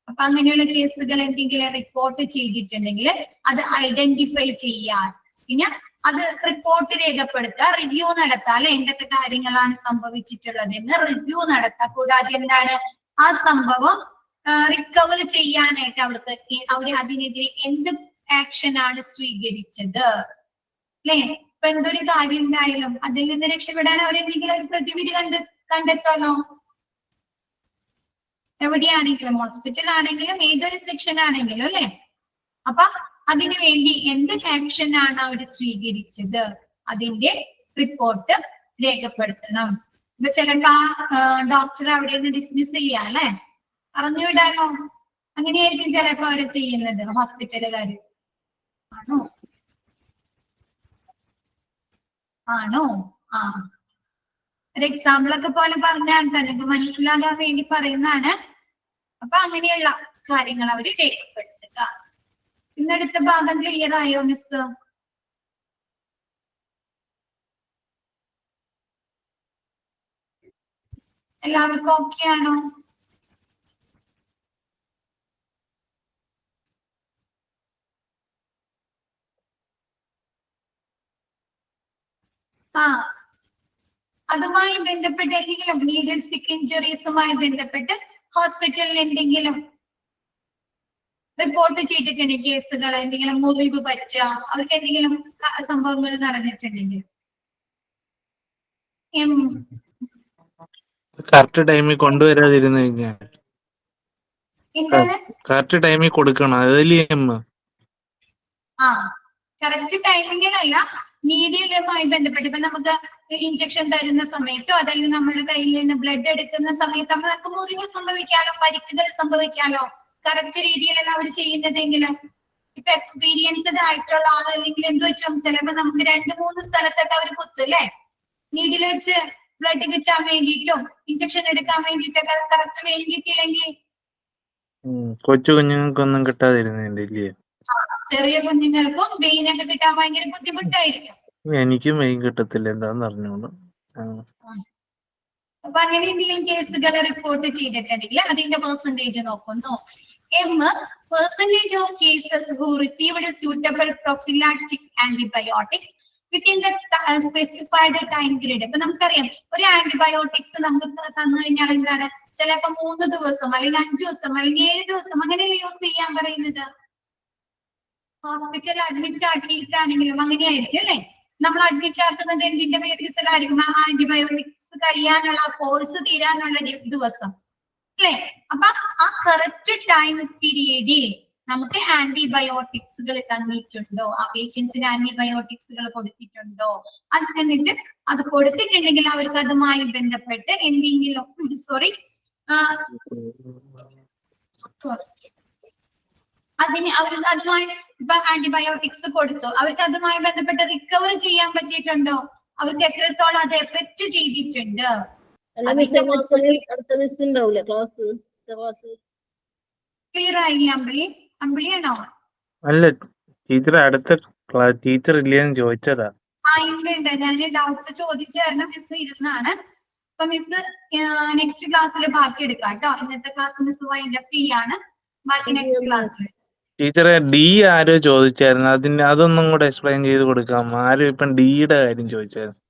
അപ്പൊ അങ്ങനെയുള്ള കേസുകൾ എന്തെങ്കിലും റിപ്പോർട്ട് ചെയ്തിട്ടുണ്ടെങ്കിൽ അത് ഐഡന്റിഫൈ ചെയ്യാൻ, പിന്നെ അത് റിപ്പോർട്ട് രേഖപ്പെടുത്തുക, റിവ്യൂ നടത്താം അല്ലെ, എന്തൊക്കെ കാര്യങ്ങളാണ് സംഭവിച്ചിട്ടുള്ളതെന്ന് റിവ്യൂ നടത്താം. കൂടാതെ എന്താണ് ആ സംഭവം റിക്കവർ ചെയ്യാനായിട്ട് അവർ അതിനെതിരെ എന്ത് ആക്ഷൻ ആണ് സ്വീകരിച്ചത് അല്ലെ. ഇപ്പൊ എന്തൊരു കാര്യം ഉണ്ടായാലും അതിൽ നിന്ന് രക്ഷപ്പെടാൻ അവരെന്തെങ്കിലും ഒരു പ്രതിവിധി കണ്ടെത്താലോ. എവിടെയാണെങ്കിലും, ഹോസ്പിറ്റൽ ആണെങ്കിലും ഏതൊരു സെക്ഷൻ ആണെങ്കിലും അല്ലെ. അപ്പൊ അതിനു വേണ്ടി എന്ത് ആക്ഷൻ ആണ് അവർ സ്വീകരിച്ചത്, അതിന്റെ റിപ്പോർട്ട് രേഖപ്പെടുത്തണം. ഇപ്പൊ ചിലപ്പോ ഡോക്ടർ അവിടെ നിന്ന് ഡിസ്മിസ് ചെയ്യാം അല്ലെ, പറഞ്ഞു വിടാലോ. അങ്ങനെയായിരിക്കും ചിലപ്പോ അവര് ചെയ്യുന്നത് ഹോസ്പിറ്റലുകാര്. ആണോ ആണോ ഒരു എക്സാമ്പിൾ ഒക്കെ പോലെ പറഞ്ഞാൽ നിങ്ങൾക്ക് മനസ്സിലാകാൻ വേണ്ടി പറയുന്നതാണ്. അപ്പൊ അങ്ങനെയുള്ള കാര്യങ്ങൾ അവര് രേഖപ്പെടുത്തുക. ഇന്നടുത്ത ഭാഗം ക്ലിയർ ആയോ മിസ്? എല്ലാവർക്കും ഓക്കെ ആണോ? അതുമായി ബന്ധപ്പെട്ട് എന്തെങ്കിലും നീഡിൽ സ്റ്റിക്ക് ഇഞ്ചുറീസുമായി ബന്ധപ്പെട്ട് ഹോസ്പിറ്റലിൽ എന്തെങ്കിലും റിപ്പോർട്ട് ചെയ്തിട്ടുണ്ട് കേസുകൾ, എന്തെങ്കിലും മുറിവ് പറ്റുക, അവർക്ക് എന്തെങ്കിലും സംഭവങ്ങൾ നടന്നിട്ടുണ്ടെങ്കിൽ കറക്റ്റ് ടൈമിൽ കൊണ്ടുവരാതിരുന്നു കഴിഞ്ഞാൽ എന്താണ് കറക്റ്റ് ടൈമിൽ കൊടുക്കണം, അതല്ലേ ആ കറക്റ്റ് ടൈമിങ്ങിലല്ല, നീഡിലുമായി ബന്ധപ്പെട്ട് ഇപ്പൊ നമുക്ക് ഇഞ്ചക്ഷൻ തരുന്ന സമയത്തോ അതല്ലെങ്കിൽ നമ്മുടെ കയ്യിൽ നിന്ന് ബ്ലഡ് എടുക്കുന്ന സമയത്ത് നമുക്ക് മുറിവ് സംഭവിക്കാലോ, പരിക്കുകൾ സംഭവിക്കാലോ. കറക്റ്റ് രീതിയിലല്ല അവർ ചെയ്യുന്നതെങ്കിൽ ഇപ്പൊ എക്സ്പീരിയൻസ്ഡ് ആയിട്ടുള്ള ആൾ അല്ലെങ്കിൽ എന്ത് വെച്ചോ ചിലപ്പോ നമുക്ക് 2-3 സ്ഥലത്തൊക്കെ അവർ കുത്തല്ലേ, നീഡിൽ വെച്ച് ബ്ലഡ് കിട്ടാൻ വേണ്ടിയിട്ടും ഇഞ്ചക്ഷൻ എടുക്കാൻ വേണ്ടിയിട്ടൊക്കെ കറക്റ്റ് വെയിൻ കിട്ടിയില്ലെങ്കിൽ കൊച്ചു കുഞ്ഞുങ്ങൾക്കൊന്നും കിട്ടാതിരുന്നില്ലേ? ചെറിയ കുഞ്ഞുങ്ങൾക്കും വെയിനൊക്കെ കിട്ടാൻ ഭയങ്കര ബുദ്ധിമുട്ടായിരിക്കും. എനിക്കും വെയിൻ കിട്ടത്തില്ല, എന്താന്ന് അറിഞ്ഞോളൂ. അപ്പൊ അങ്ങനെ എന്തെങ്കിലും കേസുകൾ റിപ്പോർട്ട് ചെയ്തിട്ടുണ്ടെങ്കിൽ അതിന്റെ പെർസെന്റേജ് നോക്കുന്നു. Percentage of cases who received suitable prophylactic antibiotics within the specified time period. ഇപ്പൊ നമുക്കറിയാം ഒരു ആന്റിബയോട്ടിക്സ് നമുക്ക് തന്നു കഴിഞ്ഞാൽ എന്താണ്, ചിലപ്പോ 3 ദിവസം അല്ലെങ്കിൽ 5 ദിവസം അല്ലെങ്കിൽ 7 ദിവസം അങ്ങനെ യൂസ് ചെയ്യാൻ പറയുന്നത്. ഹോസ്പിറ്റലിൽ അഡ്മിറ്റ് ആക്കിയിട്ടാണെങ്കിലും അങ്ങനെയായിരിക്കും അല്ലെ, നമ്മൾ അഡ്മിറ്റ് ആക്കുന്നത് എന്തിന്റെ ബേസിസിലായിരിക്കും, ആ ആന്റിബയോട്ടിക്സ് കഴിയാനുള്ള കോഴ്സ് തീരാനുള്ള ദിവസം അല്ലെ. അപ്പൊ ആ കറക്റ്റ് ടൈം പീരീഡിൽ നമുക്ക് ആന്റിബയോട്ടിക്സുകൾ തന്നിട്ടുണ്ടോ, ആ പേഷ്യൻസിന് ആന്റിബയോട്ടിക്സുകൾ കൊടുത്തിട്ടുണ്ടോ, അത് എന്നിട്ട് അത് കൊടുത്തിട്ടുണ്ടെങ്കിൽ അവർക്ക് അതുമായി ബന്ധപ്പെട്ട് എന്തെങ്കിലും അതുമായി ഇപ്പൊ ആന്റിബയോട്ടിക്സ് കൊടുത്തു, അവർക്ക് അതുമായി ബന്ധപ്പെട്ട് റിക്കവർ ചെയ്യാൻ പറ്റിയിട്ടുണ്ടോ, അവർക്ക് എത്രത്തോളം അത് എഫക്ട് ചെയ്തിട്ടുണ്ട്. ക്ലിയർ ആയില്ലേ അമ്പിളി? അമ്പിളിയാണോ? അല്ല ടീച്ചർ, അടുത്ത ടീച്ചർ ഇല്ലേന്ന് ചോദിച്ചതാ. ഉണ്ട്, ഞാൻ ഡൗട്ട് ചോദിച്ചു കാരണം മിസ് ഇരുന്നാണ്. അപ്പൊ മിസ് നെക്സ്റ്റ് ക്ലാസ്സിൽ ബാക്കി എടുക്കാം കേട്ടോ. ഇന്നത്തെ ക്ലാസ് മിസ് വൈൻഡ് അപ്പ് ചെയ്യാണ്, ബാക്കി നെക്സ്റ്റ് ക്ലാസ്സിൽ. ടീച്ചറെ ഡി ആരോ ചോദിച്ചായിരുന്നു, അതൊന്നും കൂടെ എക്സ്പ്ലെയിൻ ചെയ്ത് കൊടുക്കാം. ആരും ഇപ്പം ഡിയുടെ കാര്യം ചോദിച്ചായിരുന്നു.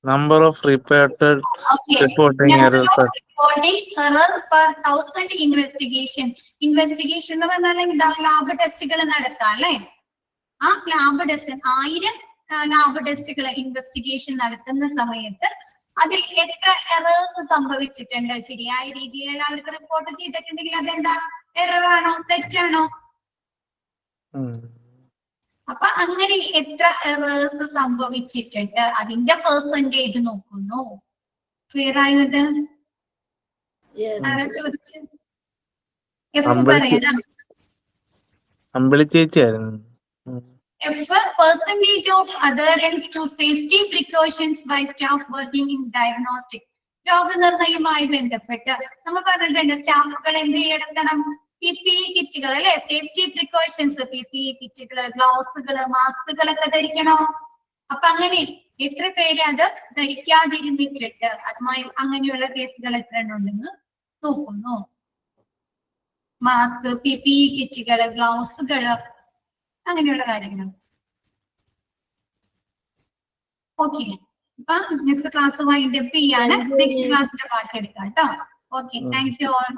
Number of reported reporting error per 1000 investigation. Investigation എന്ന് പറഞ്ഞാൽ ലാബ് ടെസ്റ്റുകൾ നടത്താം അല്ലെ. ആ ലാബ് ടെസ്റ്റ് 1000 ലാബ് ടെസ്റ്റുകൾ ഇൻവെസ്റ്റിഗേഷൻ നടത്തുന്ന സമയത്ത് അതിൽ എത്ര എറേഴ്സ് സംഭവിച്ചിട്ടുണ്ട്, ശരിയായ രീതിയിൽ അവർക്ക് റിപ്പോർട്ട് ചെയ്തിട്ടുണ്ടെങ്കിൽ അതെന്താ, എറർ ആണോ, തെറ്റാണോ? അപ്പൊ അങ്ങനെ എത്ര എറേഴ്സ് സംഭവിച്ചിട്ടുണ്ട് അതിന്റെ പെർസെന്റേജ് നോക്കുന്നു. ക്ലിയർ ആയത്? ആരാ ചോദിച്ചു? അമ്പിളി ചേച്ചിയായിരുന്നു. Percentage of adherence to safety precautions by staff working in diagnostic. രോഗനിർണയവുമായി ബന്ധപ്പെട്ട് നമ്മൾ പറഞ്ഞിട്ടുണ്ട് സ്റ്റാഫുകൾ എന്ത് ചെയ്യണം, PPE കിറ്റുകൾ അല്ലെ, സേഫ്റ്റി പ്രിക്കോഷൻസ്, PPE കിറ്റുകൾ, ഗ്ലൗസുകൾ, മാസ്കുകളൊക്കെ ധരിക്കണോ. അപ്പൊ അങ്ങനെ എത്ര പേര് അത് ധരിക്കാതിരുന്നിട്ടുണ്ട്, അതുമായി അങ്ങനെയുള്ള കേസുകൾ എത്ര ഉണ്ടെന്ന് നോക്കുന്നു. മാസ്ക്, PPE കിറ്റുകൾ, ഗ്ലൗസുകൾ, അങ്ങനെയുള്ള കാര്യങ്ങൾ. ഓക്കെ, അപ്പൊ മിസ് ക്ലാസ് വൈൻഡ് അപ്പ് ചെയ്യാണ്, നെക്സ്റ്റ് ക്ലാസ്സിന്റെ ബാക്കി എടുക്കാം കേട്ടോ. Okay, thank you all.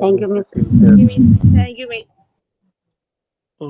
Thank you miss. Oh